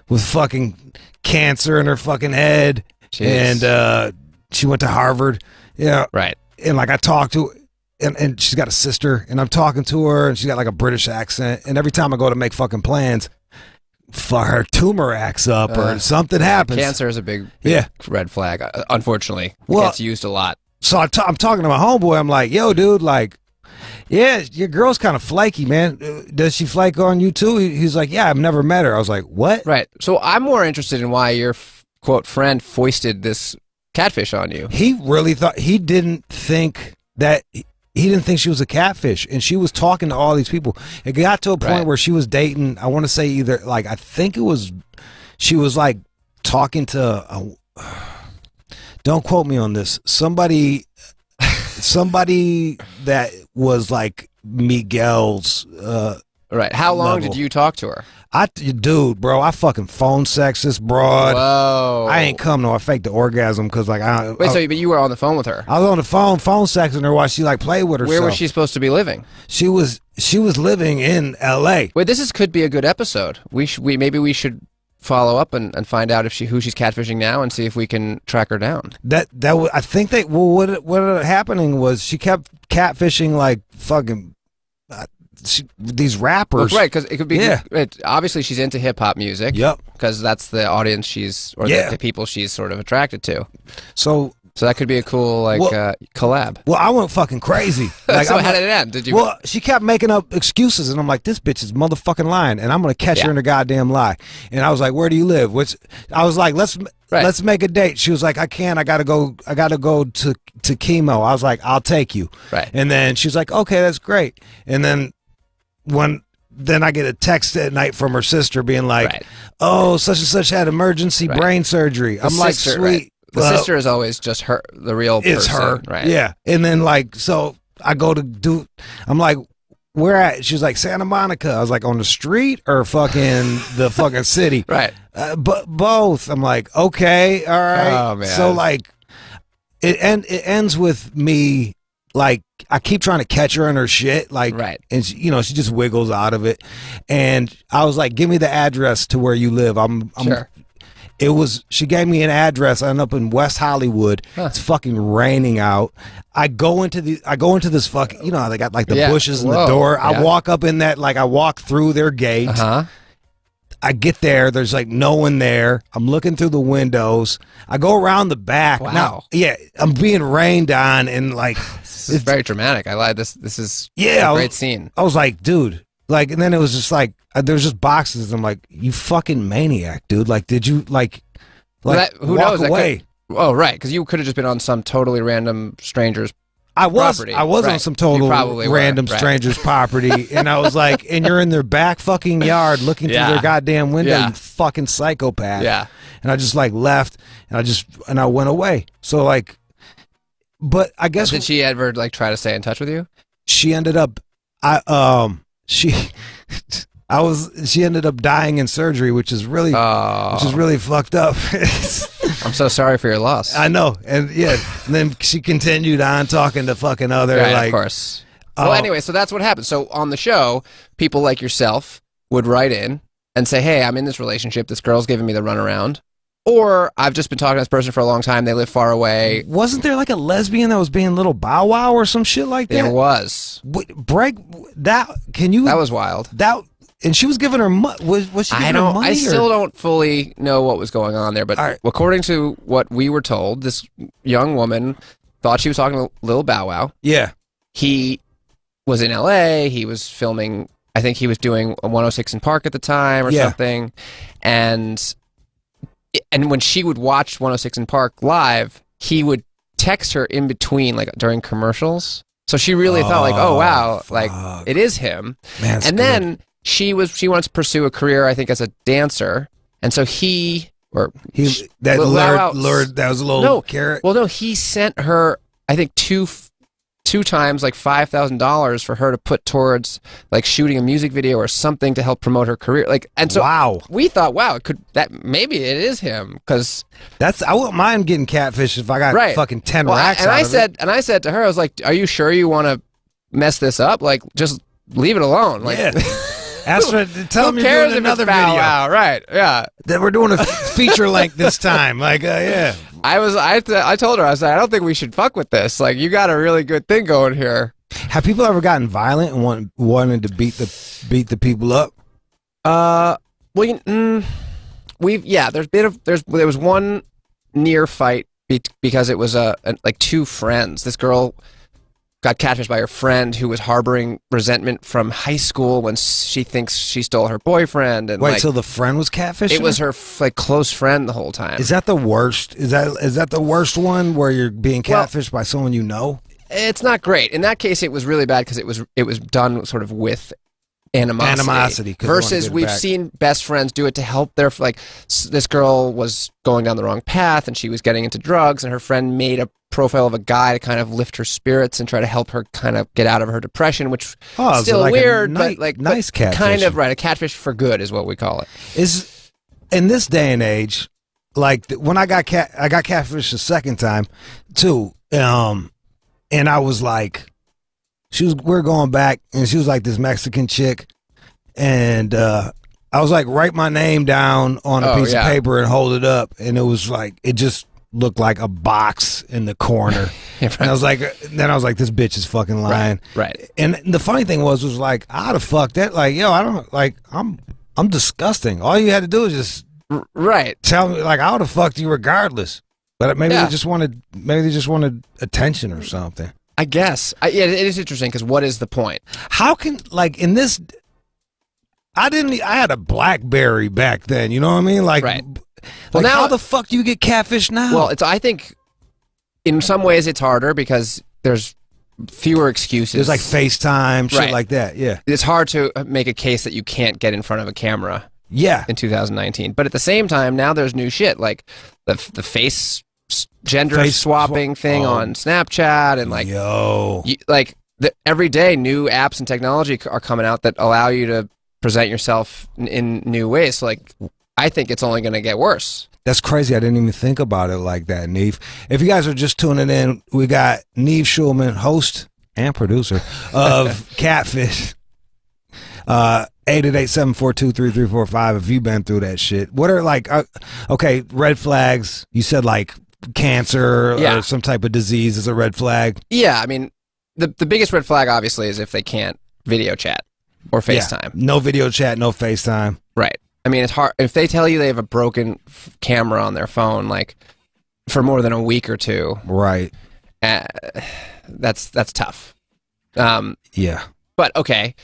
with fucking cancer in her fucking head, and she went to Harvard, right. And like I talked to." And she's got a sister, and I'm talking to her, and she's got like a British accent. And every time I go to make fucking plans, her tumor acts up or something happens. Cancer is a big red flag, unfortunately. Well, It gets used a lot. So I'm talking to my homeboy. I'm like, yo, dude, like, yeah, your girl's kind of flaky, man. Does she flake on you too? He's like, yeah, I've never met her. I was like, what? Right. So I'm more interested in why your, quote, friend foisted this catfish on you. He really thought, he didn't think she was a catfish, and she was talking to all these people. It got to a point where she was dating, I want to say either like, I think it was, she was like talking to don't quote me on this, somebody that was like Miguel's right. How long level. did you talk to her? Dude, bro, I fucking phone sex this broad. Whoa. I ain't come to. I faked the orgasm because like Wait, but you were on the phone with her? I was on the phone sexing her while she like played with herself. Where was she supposed to be living? She was living in L.A. Wait, could be a good episode. Maybe we should follow up and find out who she's catfishing now and see if we can track her down. I think what ended up happening was she kept catfishing like fucking these rappers. Well, right, because it could be obviously she's into hip hop music. Yep. Because that's the audience the people she's sort of attracted to. So that could be a cool collab. Well, I went fucking crazy. Like, so how did it end? Did you? Well, she kept making up excuses, and I'm like, this bitch is motherfucking lying, and I'm gonna catch her in a goddamn lie. And I was like, where do you live? I was like, let's make a date. She was like, I can't. I gotta go to chemo. I was like, I'll take you. Right. And then she's like, okay, that's great. And then then I get a text at night from her sister being like, oh, such and such had emergency brain surgery. I'm like, sweet. Right. The sister is always just the real person. It's her. Right. Yeah. And then like, so I go to I'm like, where at? She's like, Santa Monica. I was like, on the street or fucking the fucking city? Right. But both. I'm like, okay, all right. Oh, man. So like, it ends with me, like, I keep trying to catch her in her shit, like, and she, she just wiggles out of it. And I was like, give me the address to where you live. Sure. She gave me an address. I end up in West Hollywood. It's fucking raining out. I go into this fucking, they got like the bushes in the door. I walk up in that, like I walk through their gate. I get there. There's like no one there. I'm looking through the windows. I go around the back. Wow. Now, yeah, I'm being rained on, and like This is very dramatic. I lied. This is yeah, a great scene. I was like, dude, like, and then it was just like there's just boxes. I'm like, you fucking maniac, dude. Like, did you like Who walk knows? away? Oh, right, because you could have just been on some totally random stranger's property. I was on Right. some You total probably were, random right. stranger's property, and I was like, and you're in their back fucking yard looking through Yeah. their goddamn window, Yeah. you fucking psychopath. Yeah. And I just like left, and I went away. So like, but I guess Did she ever like try to stay in touch with you? she ended up, she ended up dying in surgery, which is really fucked up. I'm so sorry for your loss. I know, and yeah, and then she continued on talking to fucking other Right, like, of course. Well, anyway, so that's what happened. So on the show, people like yourself would write in and say, "Hey, I'm in this relationship. This girl's giving me the runaround." Or I've just been talking to this person for a long time. They live far away. Wasn't there like a lesbian that was being little Bow Wow or some shit like that? There was. Break that. Can you? That was wild. That and she was giving her was she giving her money? I still or? don't fully know what was going on there, but according to what we were told, this young woman thought she was talking to Lil Bow Wow. Yeah. He was in L.A. He was filming. I think he was doing a 106 in Park at the time or something, and when she would watch 106 in Park live, he would text her in between, like during commercials. So she really thought, like, oh wow, like it is him. Man, and then she wanted to pursue a career, I think, as a dancer, and so that lured that was a little carrot. Well, no, he sent her, I think, two times like $5,000 for her to put towards like shooting a music video or something to help promote her career. Like, and so we thought, wow, maybe it is him, because I wouldn't mind getting catfish if I got fucking 10 racks. And I said to her, I was like, are you sure you want to mess this up? Like, just leave it alone. Like, ask her, tell me you're doing another video. Wow, right? Yeah, that we're doing a feature length this time. Like, yeah. I told her, I said, I don't think we should fuck with this. Like, you got a really good thing going here. Have people ever gotten violent and wanted to beat the people up? There was one near fight because it was like two friends. This girl got catfished by her friend who was harboring resentment from high school when she thinks she stole her boyfriend. And wait, so the friend was catfishing? It was her like close friend the whole time. Is that the worst? Is that the worst one where you're being catfished by someone you know? It's not great. In that case, it was really bad because it was done sort of with animosity. Versus we've seen best friends do it to help their, like, this girl was going down the wrong path and she was getting into drugs, and her friend made a profile of a guy to kind of lift her spirits and try to help her kind of get out of her depression, which is still like weird, but like nice catfish. Kind of right, a catfish for good is what we call it. Is in this day and age, like when I got catfished the second time too, and I was like, we're going back, and she was like this Mexican chick, and I was like, write my name down on a piece of paper and hold it up, and it was like, it just looked like a box in the corner. And I was like, this bitch is fucking lying. Right. And the funny thing was like, I'd have fucked that. Like, yo, I don't, like, I'm disgusting. All you had to do is just tell me, like, I would have fucked you regardless. But maybe they just wanted attention or something. I guess. It is interesting because what is the point? How can, like, in this, I had a BlackBerry back then, you know what I mean? Like, well, now, how the fuck do you get catfish now? Well, I think in some ways it's harder because there's fewer excuses. There's like FaceTime, shit like that, yeah. It's hard to make a case that you can't get in front of a camera in 2019. But at the same time, now there's new shit, like the face gender swapping thing on Snapchat, and like, every day new apps and technology are coming out that allow you to present yourself in new ways. So, like, I think it's only going to get worse. That's crazy. I didn't even think about it like that, Nev. If you guys are just tuning in, we got Nev Schulman, host and producer of Catfish. 888-742-3345 if you've been through that shit. What are, like, okay, red flags? You said, like, cancer or some type of disease is a red flag. Yeah, I mean, the biggest red flag, obviously, is if they can't video chat or FaceTime. No video chat, no FaceTime. Right. I I mean, it's hard if they tell you they have a broken camera on their phone, like for more than a week or two. Right. That's tough. Yeah. But okay,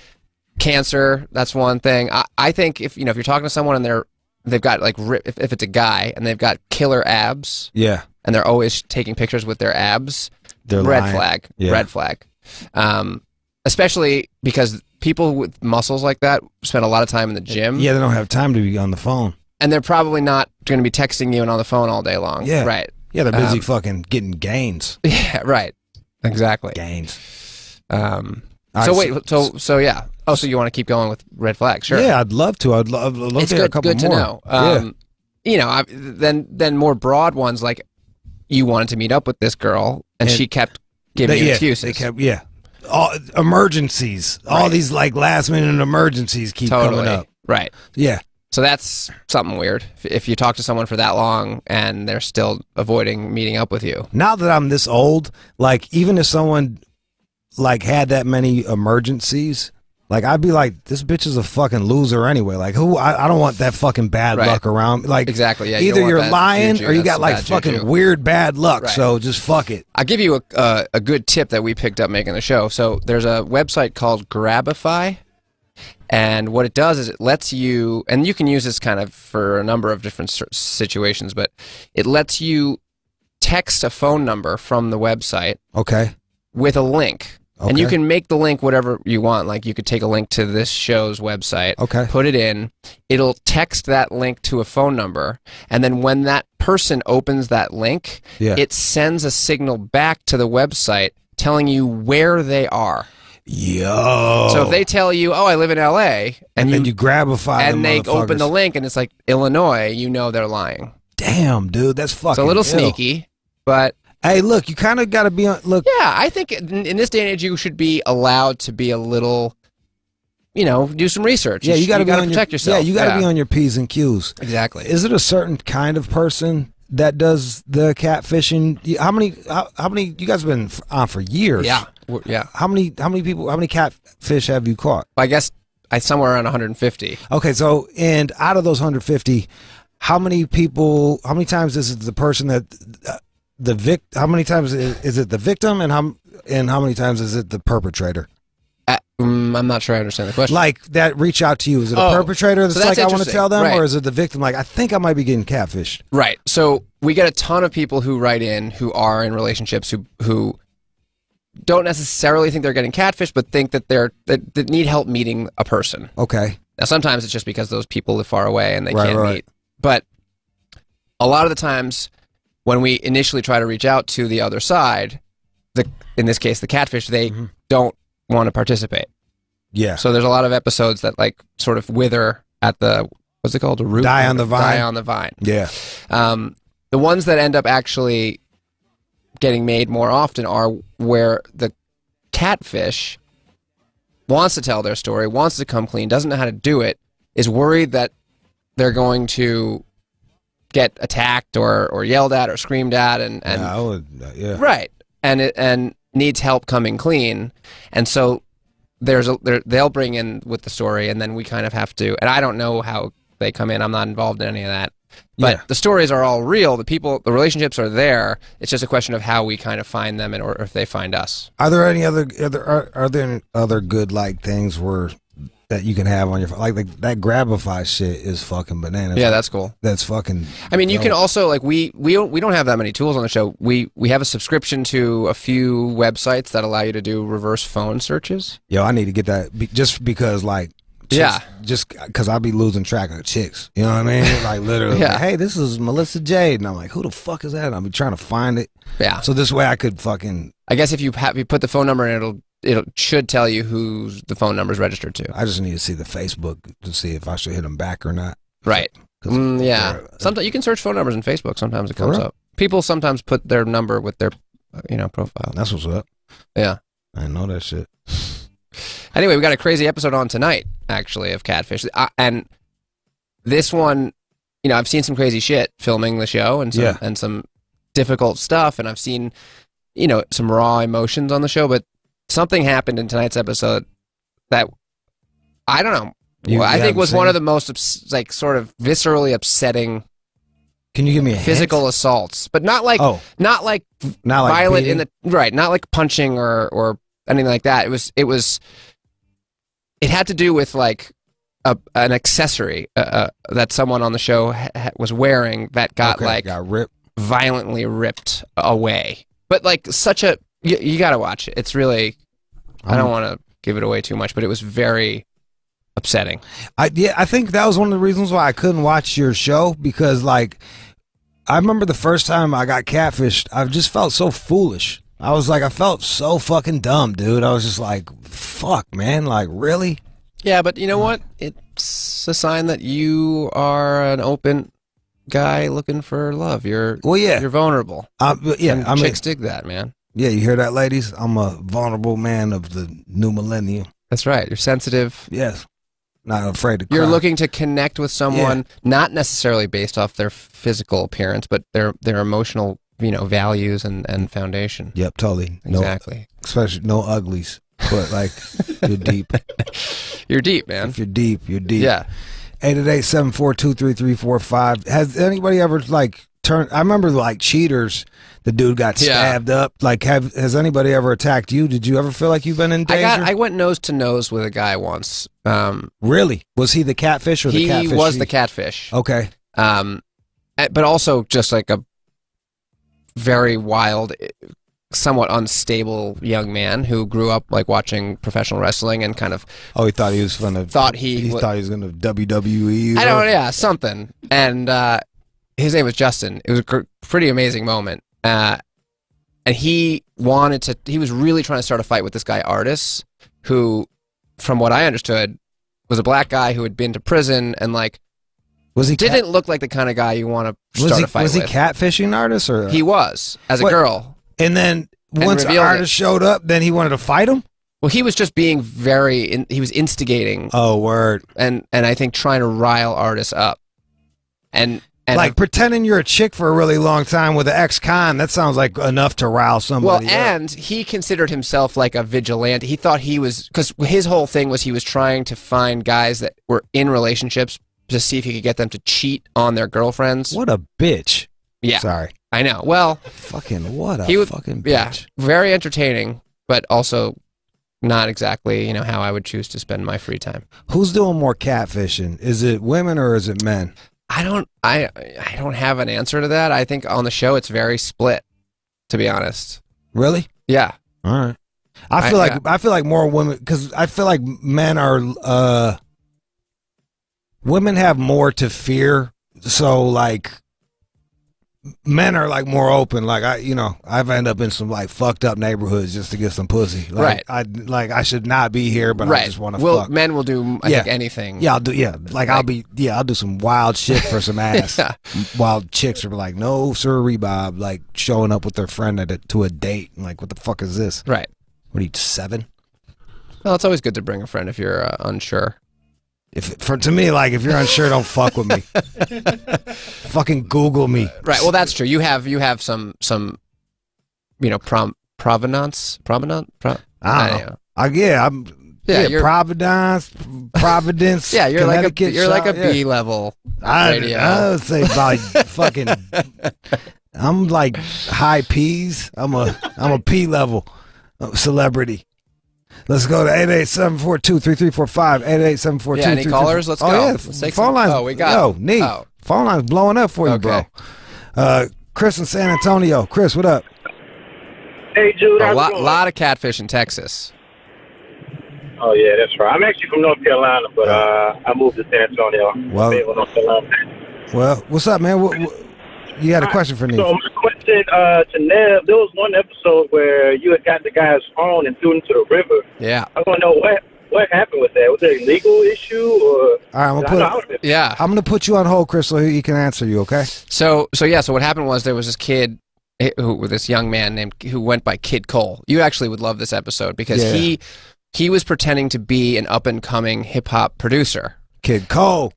cancer. That's one thing. I think if you're talking to someone and they've got like if it's a guy and they've got killer abs. Yeah. And they're always taking pictures with their abs. They're red lying. flag. Yeah. Red flag. Especially because people with muscles like that spend a lot of time in the gym. Yeah, they don't have time to be on the phone. And they're probably not going to be texting you and on the phone all day long. Yeah. Right. Yeah, they're busy fucking getting gains. Yeah, right. Exactly. Gains. So yeah. Oh, so you want to keep going with red flags? Sure. Yeah, I'd love to. I'd love it's to hear a good, couple good to more. know. Then more broad ones, like you wanted to meet up with this girl and she kept giving you excuses. They kept, all emergencies. All Right. these like last minute emergencies keep coming up. Right. Yeah. So that's something weird. If you talk to someone for that long and they're still avoiding meeting up with you. Now that I'm this old, like even if someone like had that many emergencies, like I'd be like, this bitch is a fucking loser anyway. Like who? I don't want that fucking bad Right. luck around. Like Exactly. Yeah. you either don't want you're that lying juju. or you That's got like bad fucking juju. weird bad luck. Right. So just fuck it. I'll give you a good tip that we picked up making the show. So there's a website called Grabify, and what it does is it lets you, and you can use this kind of for a number of different situations, but it lets you text a phone number from the website Okay. with a link. And you Okay. can make the link whatever you want. Like you could take a link to this show's website, Okay. put it in, it'll text that link to a phone number, and then when that person opens that link, Yeah. it sends a signal back to the website telling you where they are. Yo. So if they tell you, "Oh, I live in LA," and then you Grabify them and they open the motherfuckers. link and it's like Illinois, you know they're lying. Damn, dude, that's fucking It's a little ill. sneaky, but hey, look, you kind of got to be on. Look, yeah, I think in this day and age, you should be allowed to be a little, do some research. yeah, you got to protect yourself. Yeah, you got to be on your P's and Q's. Exactly. Is it a certain kind of person that does the catfishing? How many? You guys have been on for years. Yeah, yeah. How many people? How many catfish have you caught? I guess somewhere around 150. Okay, so and out of those 150, how many people? How many times is it the person that How many times is it the victim, and how many times is it the perpetrator? I'm not sure I understand the question. Like that reach out to you, is it a perpetrator that's so like I want to interesting. tell them, Right. or is it the victim like I think I might be getting catfished? Right. So we get a ton of people who write in who are in relationships who don't necessarily think they're getting catfished, but think that that need help meeting a person. Okay. Now sometimes it's just because those people live far away and they Right, can't right. meet. But a lot of the times when we initially try to reach out to the other side, in this case the catfish, they don't want to participate. Yeah. So there's a lot of episodes that like sort of wither at the what's it called? The root. Die on the vine. Die on the vine. Yeah. The ones that end up actually getting made more often are where the catfish wants to tell their story, wants to come clean, doesn't know how to do it, is worried that they're going to get attacked or yelled at or screamed at and yeah, I would, yeah. right and needs help coming clean, and so they'll bring in with the story, and then we kind of have to, and I don't know how they come in, I'm not involved in any of that, but the stories are all real, the relationships are there, it's just a question of how we kind of find them or if they find us. Are there any other are there any other good like things that you can have on your like that Grabify shit is fucking bananas. Yeah, that's cool. That's fucking. I mean, you can also like we don't have that many tools on the show. We have a subscription to a few websites that allow you to do reverse phone searches. Yo, I need to get that just because like. Chicks, yeah, just because I'll be losing track of chicks. You know what I mean? Like literally, Yeah. like, hey, this is Melissa Jade, and I'm like, who the fuck is that? And I'll be trying to find it. Yeah. So this way I could fucking. I guess if you put the phone number in, it should tell you who the phone number is registered to. I just need to see the Facebook to see if I should hit them back or not. Right. Yeah. Sometimes you can search phone numbers in Facebook. Sometimes it comes real? up. People sometimes put their number with their, profile. That's what's up. Yeah. I didn't know that shit. Anyway, we got a crazy episode on tonight, actually, of Catfish. And this one, I've seen some crazy shit filming the show and some difficult stuff. And I've seen, some raw emotions on the show. But something happened in tonight's episode that, I don't know, I think was one of the most like sort of viscerally upsetting. Can you give me a physical assaults, but not like not like violent in the not like punching or anything like that. It had to do with like an accessory that someone on the show was wearing that got got ripped, violently ripped away. But like such a you got to watch it. It's really I don't want to give it away too much, but it was very upsetting. I think that was one of the reasons why I couldn't watch your show, because like I remember the first time I got catfished, I just felt so foolish. I felt so fucking dumb, dude. I was just like, fuck, man, like really? Yeah, but you know what? It's a sign that you are an open guy looking for love. You're vulnerable. And chicks dig that, man. Yeah, you hear that, ladies? I'm a vulnerable man of the new millennium. That's right. You're sensitive. Yes. Not afraid to cry. You're looking to connect with someone, not necessarily based off their physical appearance, but their emotional, values and foundation. Yep, totally. Exactly. Especially no uglies, but like you're deep. You're deep, man. If you're deep, you're deep. Yeah. 888-742-3345. Has anybody ever like turned? I remember like Cheaters. The dude got stabbed up. Like, has anybody ever attacked you? Did you ever feel like you've been in danger? I went nose to nose with a guy once. Really? Was he the catfish or the catfish? He was the catfish. Okay. But also just like a very wild, somewhat unstable young man who grew up like watching professional wrestling and kind of. Oh, he thought he was gonna. Thought he thought he was gonna WWE. I don't know. Yeah, something. And his name was Justin. It was a pretty amazing moment. And he was really trying to start a fight with this guy, Artis, who, from what I understood, was a black guy who had been to prison and like, didn't look like the kind of guy you want to start a fight with. Was he catfishing Artis or? He was, as a girl. And then once Artis showed up, then he wanted to fight him? Well, he was just being he was instigating. Oh, word. And I think trying to rile Artis up. And like pretending you're a chick for a really long time with an ex-con, that sounds like enough to rile somebody. Well, and he considered himself like a vigilante. He thought he was, because his whole thing was he was trying to find guys that were in relationships to see if he could get them to cheat on their girlfriends. What a bitch. Yeah. Sorry. I know. Well. Fucking what a fucking bitch. Yeah. Very entertaining, but also not exactly, how I would choose to spend my free time. Who's doing more catfishing? Is it women or is it men? I don't have an answer to that. I think on the show it's very split, to be honest. Really? Yeah. All right. I feel like more women, because I feel like men are women have more to fear. So like men are like more open. Like I've ended up in some like fucked up neighborhoods just to get some pussy. Like, right. I should not be here, but I just want to fuck. Men will do I think anything. Yeah, I'll do. Yeah, like I'll do some wild shit for some ass. While chicks are like, no, sir, Bob, like showing up with their friend to a date. And like, what the fuck is this? Right. What are you, 7? Well, it's always good to bring a friend if you're unsure. To me, like, if you're unsure, don't fuck with me. Fucking Google me. Right. Well, that's true. You have some provenance. I don't know. You're Providence. Yeah, you're like a B level radio. I would say about fucking. I'm like high P's. I'm a P level celebrity. Let's go to 887423345. 887423345. Yeah, any callers? Let's go. Yeah. Let's take phone lines. Oh, we got. Neat. Oh. Phone line's blowing up for you, bro. Chris in San Antonio. Chris, what up? Hey, Jude. A lot of catfish in Texas. Oh yeah, that's right. I'm actually from North Carolina, but I moved to San Antonio. Well, what's up, man? You had a question for me? So my question to Nev, there was one episode where you had got the guy's phone and threw it into the river. Yeah. I want to know what happened with that. Was it a legal issue or? All right, I'm gonna put you on hold, Chris, so he can answer you. Okay. So what happened was there was this kid, this young man who went by Kid Cole. You actually would love this episode because he was pretending to be an up and coming hip hop producer. Kid Cole.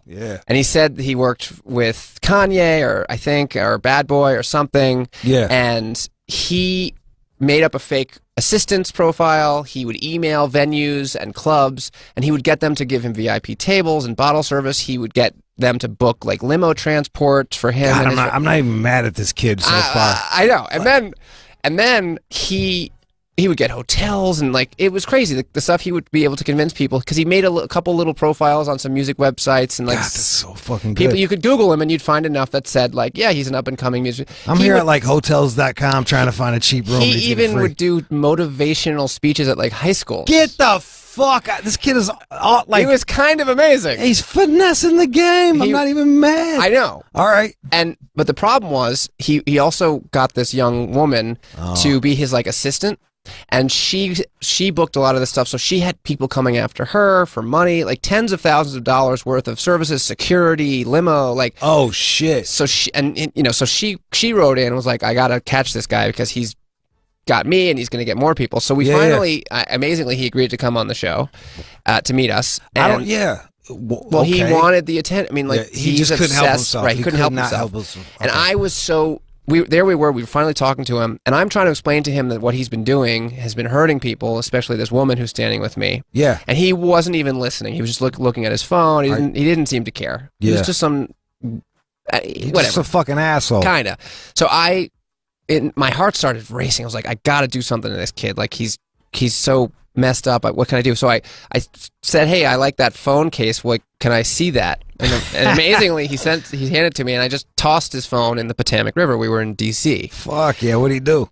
Yeah. And he said he worked with Kanye or Bad Boy or something. Yeah. And he made up a fake assistant's profile. He would email venues and clubs, and he would get them to give him VIP tables and bottle service. He would get them to book like limo transport for him. God, I'm not even mad at this kid so far. I know. And then he would get hotels, and like it was crazy the stuff he would be able to convince people, because he made a couple little profiles on some music websites, and like God, that's so fucking people, good. you could Google him and you'd find enough that said like, yeah, he's an up and coming music. I'm here at like hotels.com trying to find a cheap room. He even would do motivational speeches at like high school. Get the fuck out. This kid is like, he was kind of amazing. He's finessing the game. I'm not even mad. I know. All right. But the problem was he also got this young woman to be his like assistant. And she booked a lot of this stuff, so she had people coming after her for money, like tens of thousands of dollars worth of services, security, limo, like oh shit. So she wrote in and was like, I gotta catch this guy because he's got me and he's gonna get more people. So we finally, amazingly, he agreed to come on the show to meet us. And well, he wanted the attention. I mean, like he just couldn't help himself. Right, he couldn't help himself. And I was so. We were finally talking to him, and I'm trying to explain to him that what he's been doing has been hurting people, especially this woman who's standing with me. Yeah. And he wasn't even listening. He was just looking at his phone. He didn't seem to care. He was just some whatever. Just a fucking asshole. Kinda. So my heart started racing. I was like, I gotta do something to this kid. Like he's so messed up. What can I do? So I said, hey, I like that phone case. What can I see that? And amazingly, he handed it to me, and I just tossed his phone in the Potomac River. We were in D.C. Fuck yeah! What'd he do?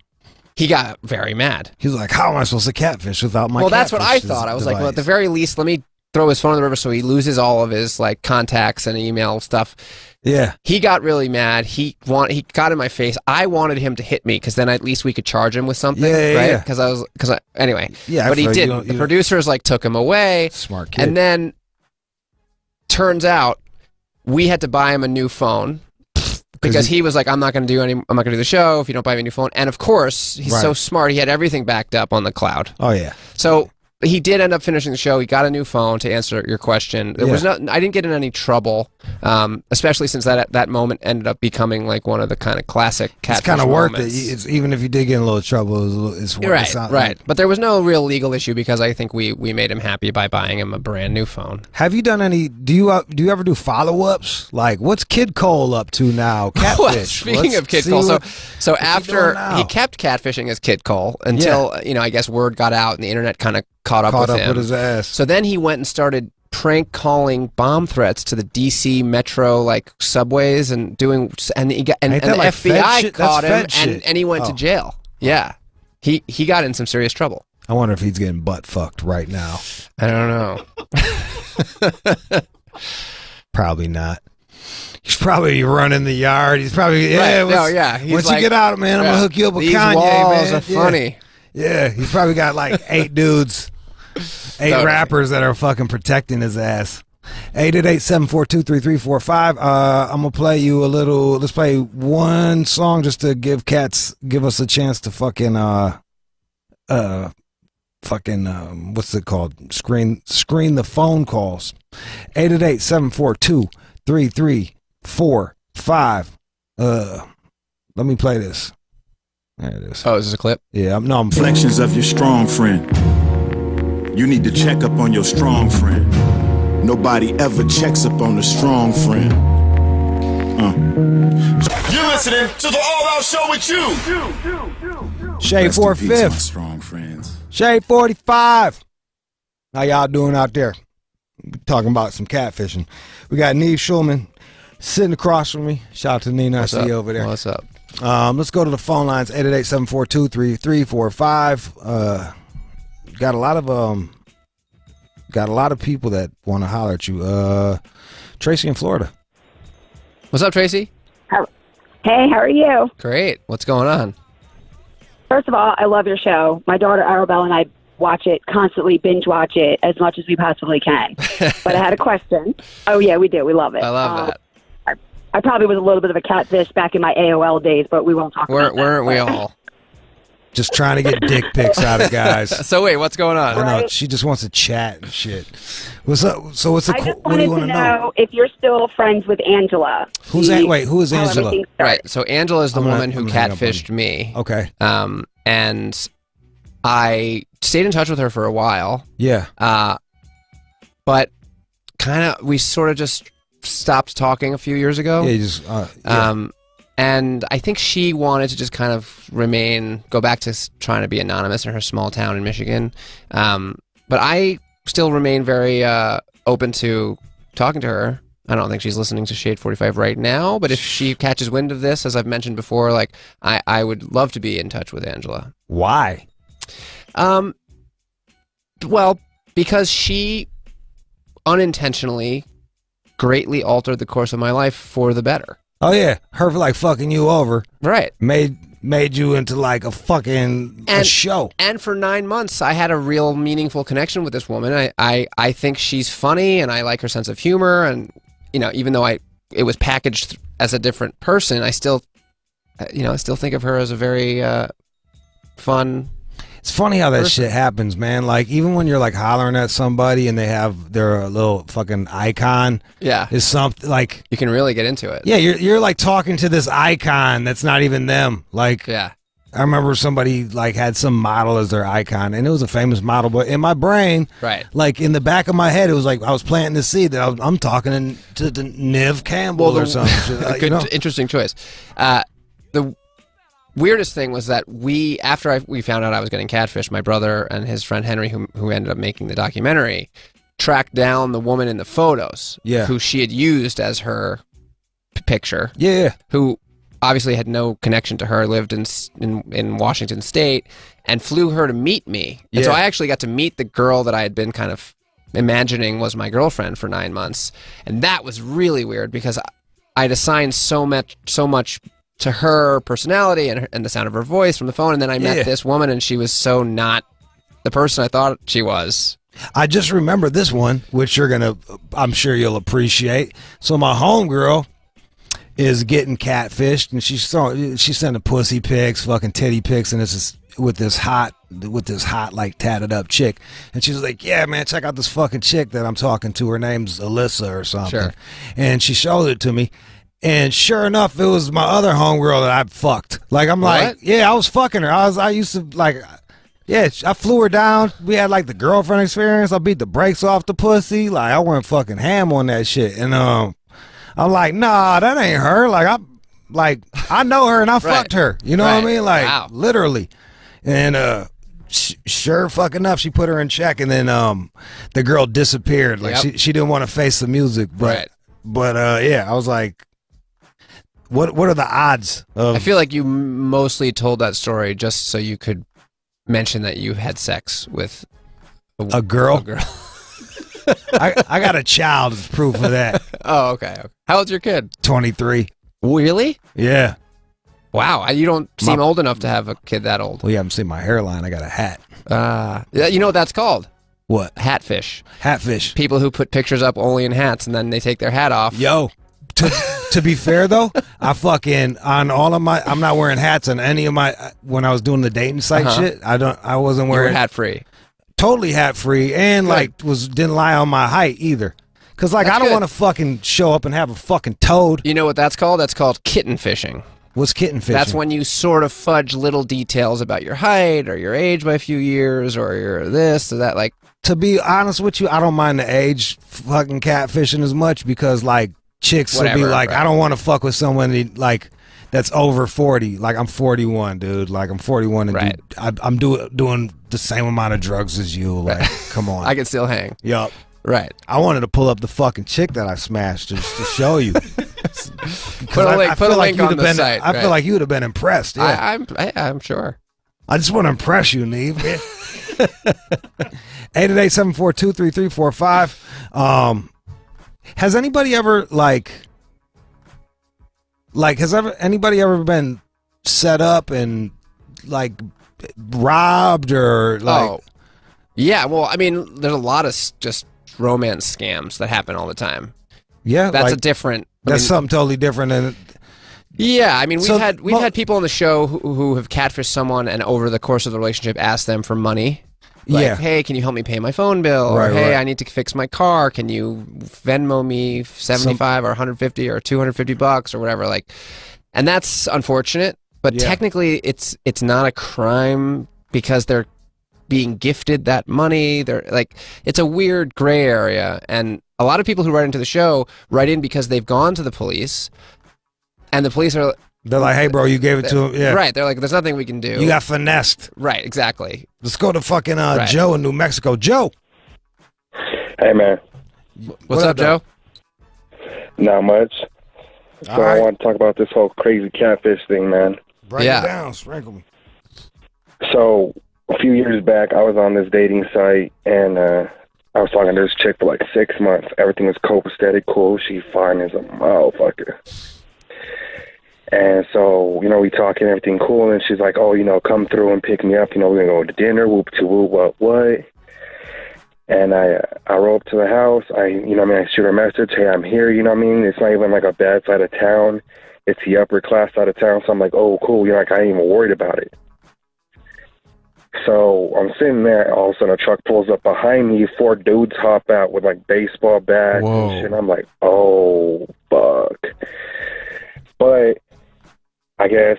He got very mad. He was like, "How am I supposed to catfish without my?" Well, that's what I thought. I was like, well, at the very least, let me throw his phone in the river so he loses all of his like contacts and email stuff. Yeah. He got really mad. He got in my face. I wanted him to hit me because then at least we could charge him with something, right? Because anyway. Yeah. But he didn't. The producers like took him away. Smart kid. And then turns out we had to buy him a new phone because he was like, I'm not going to do the show if you don't buy me a new phone. And of course, he's so smart. He had everything backed up on the cloud. Oh yeah. So he did end up finishing the show. He got a new phone to answer your question. There was I didn't get in any trouble, especially since that moment ended up becoming like one of the kind of classic Catfish It's kind of worth it. moments. Even if you did get in a little trouble, it's worth it. Right. But there was no real legal issue because I think we made him happy by buying him a brand new phone. Have you done any? Do you ever do follow-ups? Like, what's Kid Cole up to now? Catfish. Speaking of Kid Cole, so after he kept catfishing as Kid Cole until I guess word got out and the internet kind of caught up with him. With his ass. So then he went and started prank calling bomb threats to the DC metro like subways and doing and the FBI caught him and he went to jail. Yeah. He got in some serious trouble. I wonder if he's getting butt fucked right now. I don't know. Probably not. He's probably running the yard. He's probably once you get out, man, I'm gonna hook you up with these Kanye, walls man. Are funny. Yeah, he's probably got like 8 dudes, 8 rappers that are fucking protecting his ass. 888-742-3345. I'm gonna play you a little. Let's play one song just to give us a chance to fucking what's it called? Screen the phone calls. 888-742-3345. Let me play this. There it is. Oh, is this a clip? Yeah, I'm Reflections of your strong friend. You need to check up on your strong friend. Nobody ever checks up on a strong friend. You're listening to the All Out Show with you. Shade 4/5. Strong friends. Shade 45. How y'all doing out there? We're talking about some catfishing. We got Nev Schulman sitting across from me. Shout out to Nina. I see you over there. What's up? Let's go to the phone lines. 888-742-3345. Got a lot of people that want to holler at you. Tracy in Florida. What's up, Tracy? Hey, how are you? Great. What's going on? First of all, I love your show. My daughter Arabelle and I watch it constantly, binge watch it as much as we possibly can. But I had a question. Oh yeah, we do. We love it. I love that. I probably was a little bit of a catfish back in my AOL days, but we won't talk about that. Weren't we all? Just trying to get dick pics out of guys. So wait, what's going on? I know, she just wants to chat and shit. What's up? So what do you wanted want to know if you're still friends with Angela. Who is Angela? Everything started. Right. So Angela is the woman who catfished me. Okay. and I stayed in touch with her for a while. Yeah. But kind of, we sort of just stopped talking a few years ago. Yeah, you just, and I think she wanted to just kind of go back to trying to be anonymous in her small town in Michigan. But I still remain very open to talking to her. I don't think she's listening to Shade 45 right now, but if she catches wind of this, as I've mentioned before, like I would love to be in touch with Angela. Why? Well, because she unintentionally greatly altered the course of my life for the better. Oh yeah, her like fucking you over, right? Made you into like a fucking a show. And for 9 months, I had a real meaningful connection with this woman. I think she's funny, and I like her sense of humor. And you know, even though it was packaged as a different person, I still think of her as a very fun. It's funny how that shit happens, man. Like, even when you're like hollering at somebody and they have their little fucking icon, is something like you can really get into it. Yeah, you're like talking to this icon that's not even them. Like, yeah, I remember somebody like had some model as their icon, and it was a famous model, but in my brain, right, like in the back of my head, it was like I was planting the seed that I'm talking to Nev Campbell or something. Good, interesting choice. The weirdest thing was that after we found out I was getting catfished, my brother and his friend Henry, who ended up making the documentary, tracked down the woman in the photos, who she had used as her picture, who obviously had no connection to her, lived in Washington State, and flew her to meet me. And so I actually got to meet the girl that I had been kind of imagining was my girlfriend for 9 months, and that was really weird because I'd assigned so much to her personality and the sound of her voice from the phone, and then I met this woman, and she was so not the person I thought she was. I just remember this one, which I'm sure you'll appreciate. So my homegirl is getting catfished, and she's sending pussy pics, fucking titty pics, and this is with this hot like tatted up chick, and she's like, yeah man, check out this fucking chick that I'm talking to, her name's Alyssa or something, and she showed it to me. And sure enough, it was my other homegirl that I fucked. Like, I'm like, yeah, I was fucking her. I used to, like, yeah, I flew her down. We had, like, the girlfriend experience. I beat the brakes off the pussy. Like, I went fucking ham on that shit. And I'm like, nah, that ain't her. Like, I know her and I fucked her. You know what I mean? Like, literally. And sure fucking enough, she put her in check. And then the girl disappeared. Like, she didn't want to face the music. But yeah, I was like, What are the odds of... I feel like you mostly told that story just so you could mention that you had sex with a girl. I got a child as proof of that. Oh, okay. How old's your kid? 23. Really? Yeah. Wow, you don't seem old enough to have a kid that old. Well, you haven't seen my hairline. I got a hat. You know what that's called? What? Hatfish. Hatfish. People who put pictures up only in hats and then they take their hat off. Yo. To be fair though, I fucking on all of my, I'm not wearing hats on any of my, when I was doing the dating site shit. I wasn't wearing hat free, totally hat free, and didn't lie on my height either. Cause like I don't want to fucking show up and have a fucking toad. You know what that's called? That's called kitten fishing. What's kitten fishing? That's when you sort of fudge little details about your height or your age by a few years or your this or that. Like, to be honest with you, I don't mind the age fucking catfishing as much because like. Chicks will be like, I don't want to fuck with someone like that's over 40. Like I'm 41, dude. Like I'm 41, and I'm doing the same amount of drugs as you. Like, come on, I can still hang. Yup. Right. I wanted to pull up the fucking chick that I smashed just to show you. Put a link on the site. I feel like you would have been impressed. Yeah. I'm sure. I just want to impress you, Neve. 888-742-3345. Has anybody ever anybody ever been set up and like robbed or like? Oh, yeah. Well, I mean, there's a lot of just romance scams that happen all the time. Yeah, that's like, a different. That's something totally different than. Yeah, I mean, we've had people on the show who have catfished someone and over the course of the relationship asked them for money. Like, hey, can you help me pay my phone bill? Or, hey, I need to fix my car. Can you Venmo me 75 or 150 or $250 or whatever? Like, and that's unfortunate. but Yeah. technically it's not a crime because they're being gifted that money. They're like, it's a weird gray area, and a lot of people who write into the show write in because they've gone to the police, and the police are. They're like, hey, bro, you gave it to him. Yeah. Right. They're like, there's nothing we can do. You got finessed. Right. Exactly. Let's go to fucking Right. Joe in New Mexico. Joe. Hey, man. What's up, Joe? Not much. So All right. I want to talk about this whole crazy catfish thing, man. Break it down. Sprinkle me. So a few years back, I was on this dating site, and I was talking to this chick for like 6 months. Everything was copacetic, cool. She fine as a motherfucker. And so, you know, we talking, everything cool, and she's like, oh, you know, come through and pick me up. You know, we're going to go to dinner, whoop-to-whoop, what? And I roll up to the house. I shoot her a message, hey, I'm here, you know what I mean? It's not even like a bad side of town. It's the upper class side of town. So I'm like, oh, cool. You know, like, I ain't even worried about it. So I'm sitting there, all of a sudden a truck pulls up behind me, 4 dudes hop out with like baseball bats and shit. And I'm like, oh, fuck. But I guess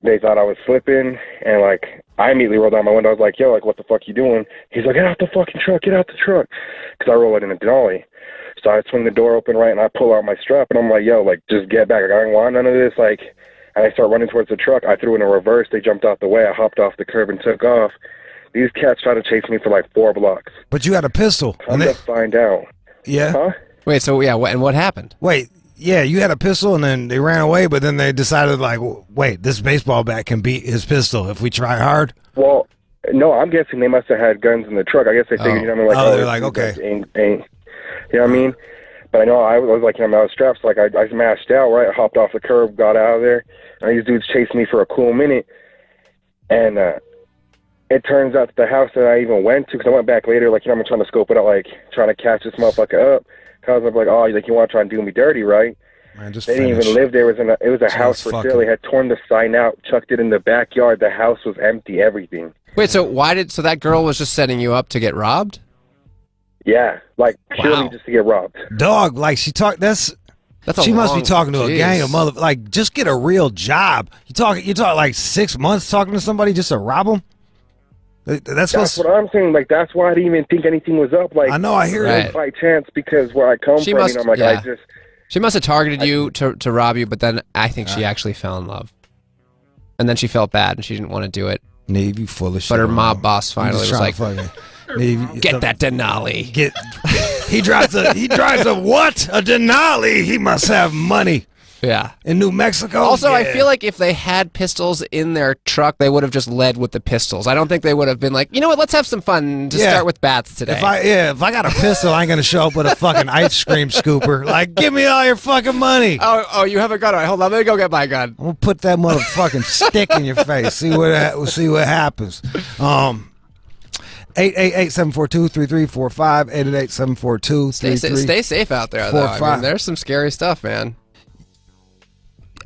they thought I was slipping, and like I immediately rolled down my window. I was like, yo, like, what the fuck you doing? He's like, get out the fucking truck, get out the truck. Because I roll it in a Denali. So I swing the door open, right, and I pull out my strap, and I'm like, yo, like, just get back. Like, I don't want none of this. Like, and I start running towards the truck. I threw in a reverse. They jumped out the way. I hopped off the curb and took off. These cats tried to chase me for like 4 blocks. But you had a pistol. Come to find out. Yeah. Huh? Wait, so yeah, what happened? Wait, yeah, you had a pistol and then they ran away, but then they decided like, wait, this baseball bat can beat his pistol if we try hard. Well, no, I'm guessing they must have had guns in the truck. I guess they figured, you know what I mean? Like, they're like, okay. Ain't, you know what I mean? But I know I was like, you know, I was strapped, so like I smashed out, right? I hopped off the curb, got out of there, and these dudes chased me for a cool minute. And it turns out that the house that I even went to, because I went back later, like, you know, I'm trying to scope it out, like, trying to catch this motherfucker up. Because I'm like, oh, like, you want to try and do me dirty, right? Man, just they didn't even live there. It was a house for sale. They had torn the sign out, chucked it in the backyard. The house was empty, everything. Wait, so so that girl was just setting you up to get robbed? Yeah, like purely just to get robbed. Dog, like she talked. She must be talking to a gang of mother. Like, just get a real job. You talk like 6 months talking to somebody just to rob them. That's what I'm saying. Like, that's why I didn't even think anything was up. Like, I know, I hear it by chance, because where I come from, you know, I'm like, she must have targeted you to rob you, but then I think she actually fell in love, and then she felt bad and she didn't want to do it. Neve, you full of shit. But her mob boss finally was like, Neve, "Get that Denali." He drives a what? A Denali. He must have money. Yeah. In New Mexico. Also, I feel like if they had pistols in their truck, they would have just led with the pistols. I don't think they would have been like, you know what, let's have some fun to start with bats today. If I got a pistol, I ain't gonna show up with a fucking ice cream scooper. Like, give me all your fucking money. Oh, you have a gun? All right, hold on, let me go get my gun. I'm gonna put that motherfucking stick in your face. See what happens. 888-742-3345, 888-742-3345. Stay safe out there, though. I mean, there's some scary stuff, man.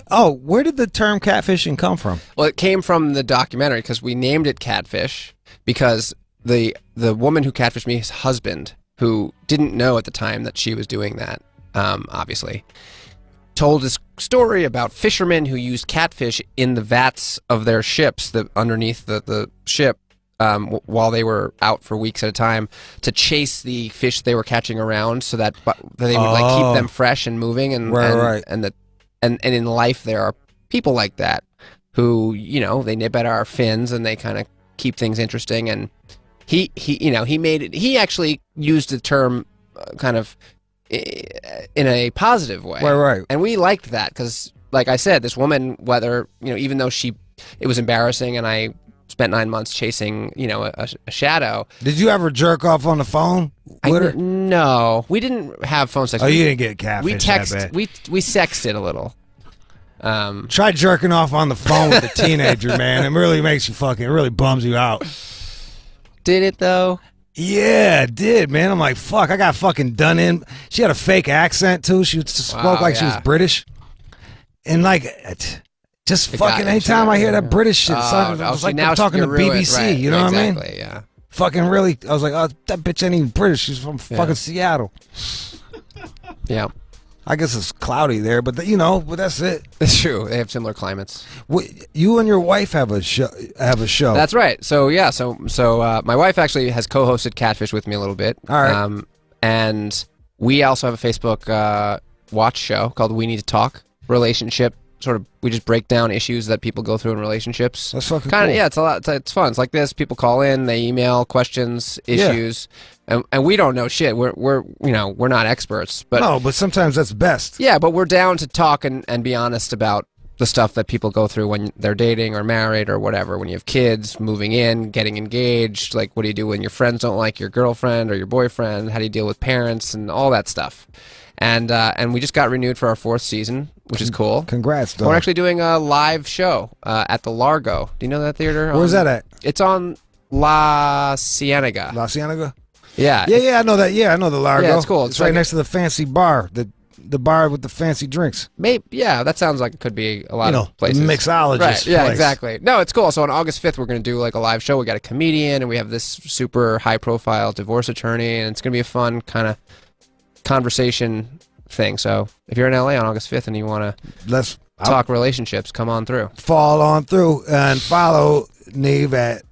Oh, where did the term catfishing come from? Well, it came from the documentary, because we named it Catfish because the woman who catfished me, his husband, who didn't know at the time that she was doing that, obviously, told this story about fishermen who used catfish in the vats of their ships, underneath the ship, while they were out for weeks at a time, to chase the fish they were catching around, so that they would like keep them fresh and moving, and in life there are people like that who, you know, they nip at our fins and they kind of keep things interesting. And he actually used the term kind of in a positive way, right? And we liked that because, like I said, this woman, whether, you know, even though it was embarrassing, and I spent 9 months chasing, you know, a shadow. Did you ever jerk off on the phone with her? No, we didn't have phone sex. Oh, you didn't get catfish. We sexted a little. Try jerking off on the phone with a teenager, man. It really makes you it really bums you out. Did it though? Yeah, it did, man. I'm like, fuck, I got fucking done in. She had a fake accent too. She spoke like she was British, and like. Just fucking anytime I hear that British shit, it's like I'm talking to BBC, right, you know what I mean? Yeah. Fucking really, I was like, oh, that bitch ain't even British. She's from fucking Seattle. Yeah. I guess it's cloudy there, but you know, but that's it. It's true. They have similar climates. You and your wife have a show. That's right. So yeah. So my wife actually has co-hosted Catfish with me a little bit. All right. And we also have a Facebook watch show called We Need to Talk. Relationship. Sort of, we just break down issues that people go through in relationships. That's fucking cool. yeah. It's a lot. It's fun. It's like this. People call in, they email questions, issues, and we don't know shit. We're not experts, but no, but sometimes that's best. Yeah, but we're down to talk and be honest about the stuff that people go through when they're dating or married or whatever. When you have kids, moving in, getting engaged. Like, what do you do when your friends don't like your girlfriend or your boyfriend? How do you deal with parents and all that stuff? And we just got renewed for our 4th season, which is cool. Congrats, dog. We're actually doing a live show at the Largo. Do you know that theater? Where's that at? It's on La Cienega. La Cienega? Yeah. Yeah, I know that. Yeah, I know the Largo. Yeah, it's cool. It's right next to the fancy bar, the bar with the fancy drinks. Maybe, yeah, that sounds like it could be a lot of places. Mixologist Right, yeah, place. exactly. No, it's cool. So on August 5th, we're going to do like a live show. We got a comedian, and we have this super high-profile divorce attorney, and it's going to be a fun kind of conversation thing. So if you're in LA on August 5th and you want to talk relationships, come on through. Fall on through and follow Nev at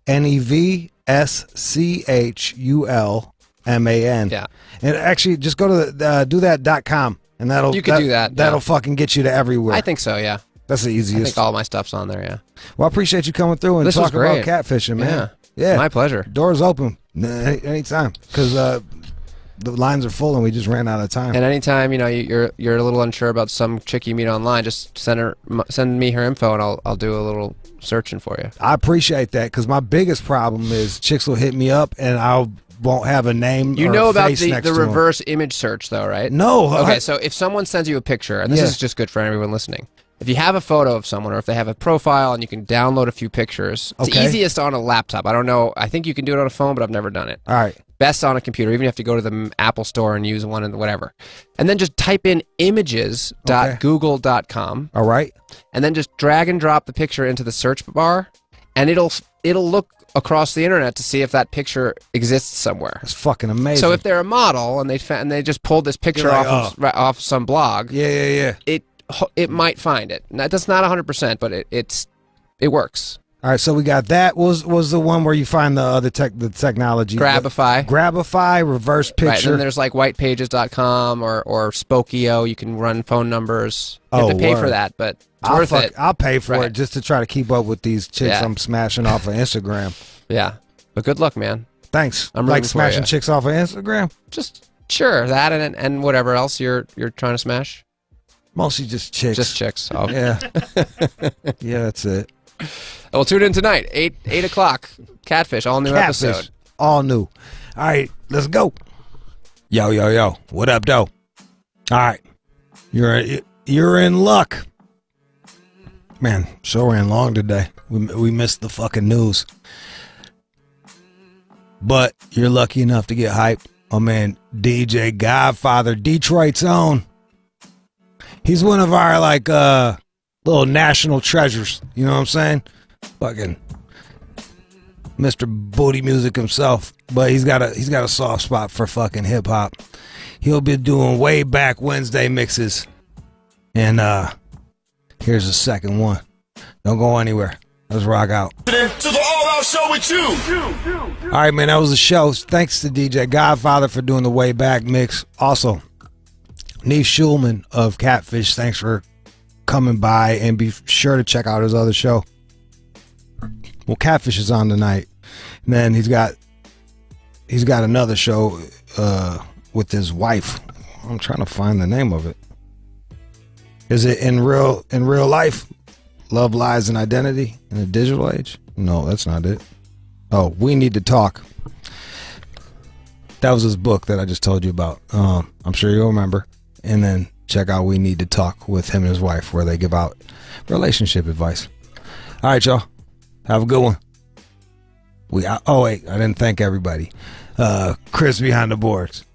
NEVSCHULMAN. Yeah. And actually, just go to the dothat.com and that'll do that. That'll Yeah. fucking get you to everywhere. I think so, yeah. That's the I easiest. think all my stuff's on there, yeah. Well, I appreciate you coming through and This was talking about great. catfishing, man. Yeah. My pleasure. Doors open anytime because the lines are full and we just ran out of time. And anytime you're a little unsure about some chick you meet online, just send me her info and I'll do a little searching for you. I appreciate that because my biggest problem is chicks will hit me up and I won't have a name. You or know a about face the next to 'em. reverse image search though, right? No. Okay, so if someone sends you a picture, and this Yeah. is just good for everyone listening. If you have a photo of someone or if they have a profile and you can download a few pictures, it's Okay. easiest on a laptop. I don't know. I think you can do it on a phone, but I've never done it. All right. Best on a computer. Even if you have to go to the Apple store and use one and whatever. And then just type in images.google.com. All right. And then just drag and drop the picture into the search bar, and it'll look across the internet to see if that picture exists somewhere. That's fucking amazing. So if they're a model and they just pulled this picture You're like, off some blog, yeah, it might find it. Now, that's not 100%, but it works. All right, so we got that. Was the one where you find the technology? Grabify, reverse picture. Right, and then there's like whitepages.com or Spokeo. You can run phone numbers. You have to pay for that, but it's worth it. I'll pay for Right. it just to try to keep up with these chicks Yeah. I'm smashing off of Instagram. Yeah, but good luck, man. Thanks. I'm like rooting for smashing ya. chicks off of Instagram? Just sure that and whatever else you're trying to smash. Mostly just chicks. Just chicks. Oh. Yeah. Yeah, that's it. Well, tune in tonight, 8 o'clock. Catfish, all new Catfish, episode. all new. All right, let's go. Yo. What up, though? All right. You're in luck. Man, show ran long today. We missed the fucking news. But you're lucky enough to get hyped. Oh, man, DJ Godfather, Detroit's own. He's one of our, like, little national treasures. You know what I'm saying? Fucking Mr. Booty Music himself. But he's got a soft spot for fucking hip-hop. He'll be doing way back Wednesday mixes. And here's the second one. Don't go anywhere. Let's rock out. To the All Out Show with you. All right, man, that was the show. Thanks to DJ Godfather for doing the way back mix. Also, Nev Schulman of Catfish, thanks for coming by, and be sure to check out his other show. Well, Catfish is on tonight. And then he's got another show with his wife. I'm trying to find the name of it. Is it in real life? Love, Lies, and Identity in a Digital Age? No, that's not it. Oh, We Need to Talk. That was his book that I just told you about. I'm sure you'll remember. And then check out We Need to Talk with him and his wife, where they give out relationship advice. All right, y'all. Have a good one. Oh, wait. I didn't thank everybody. Chris behind the boards.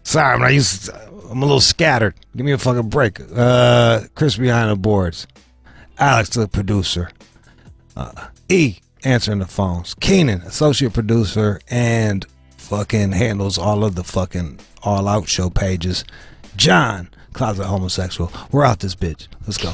Sorry, I'm a little scattered. Give me a fucking break. Chris behind the boards. Alex, the producer. E, answering the phones. Keenan, associate producer, and fucking handles all of the fucking All Out Show pages. John, closet homosexual. We're out this bitch. Let's go.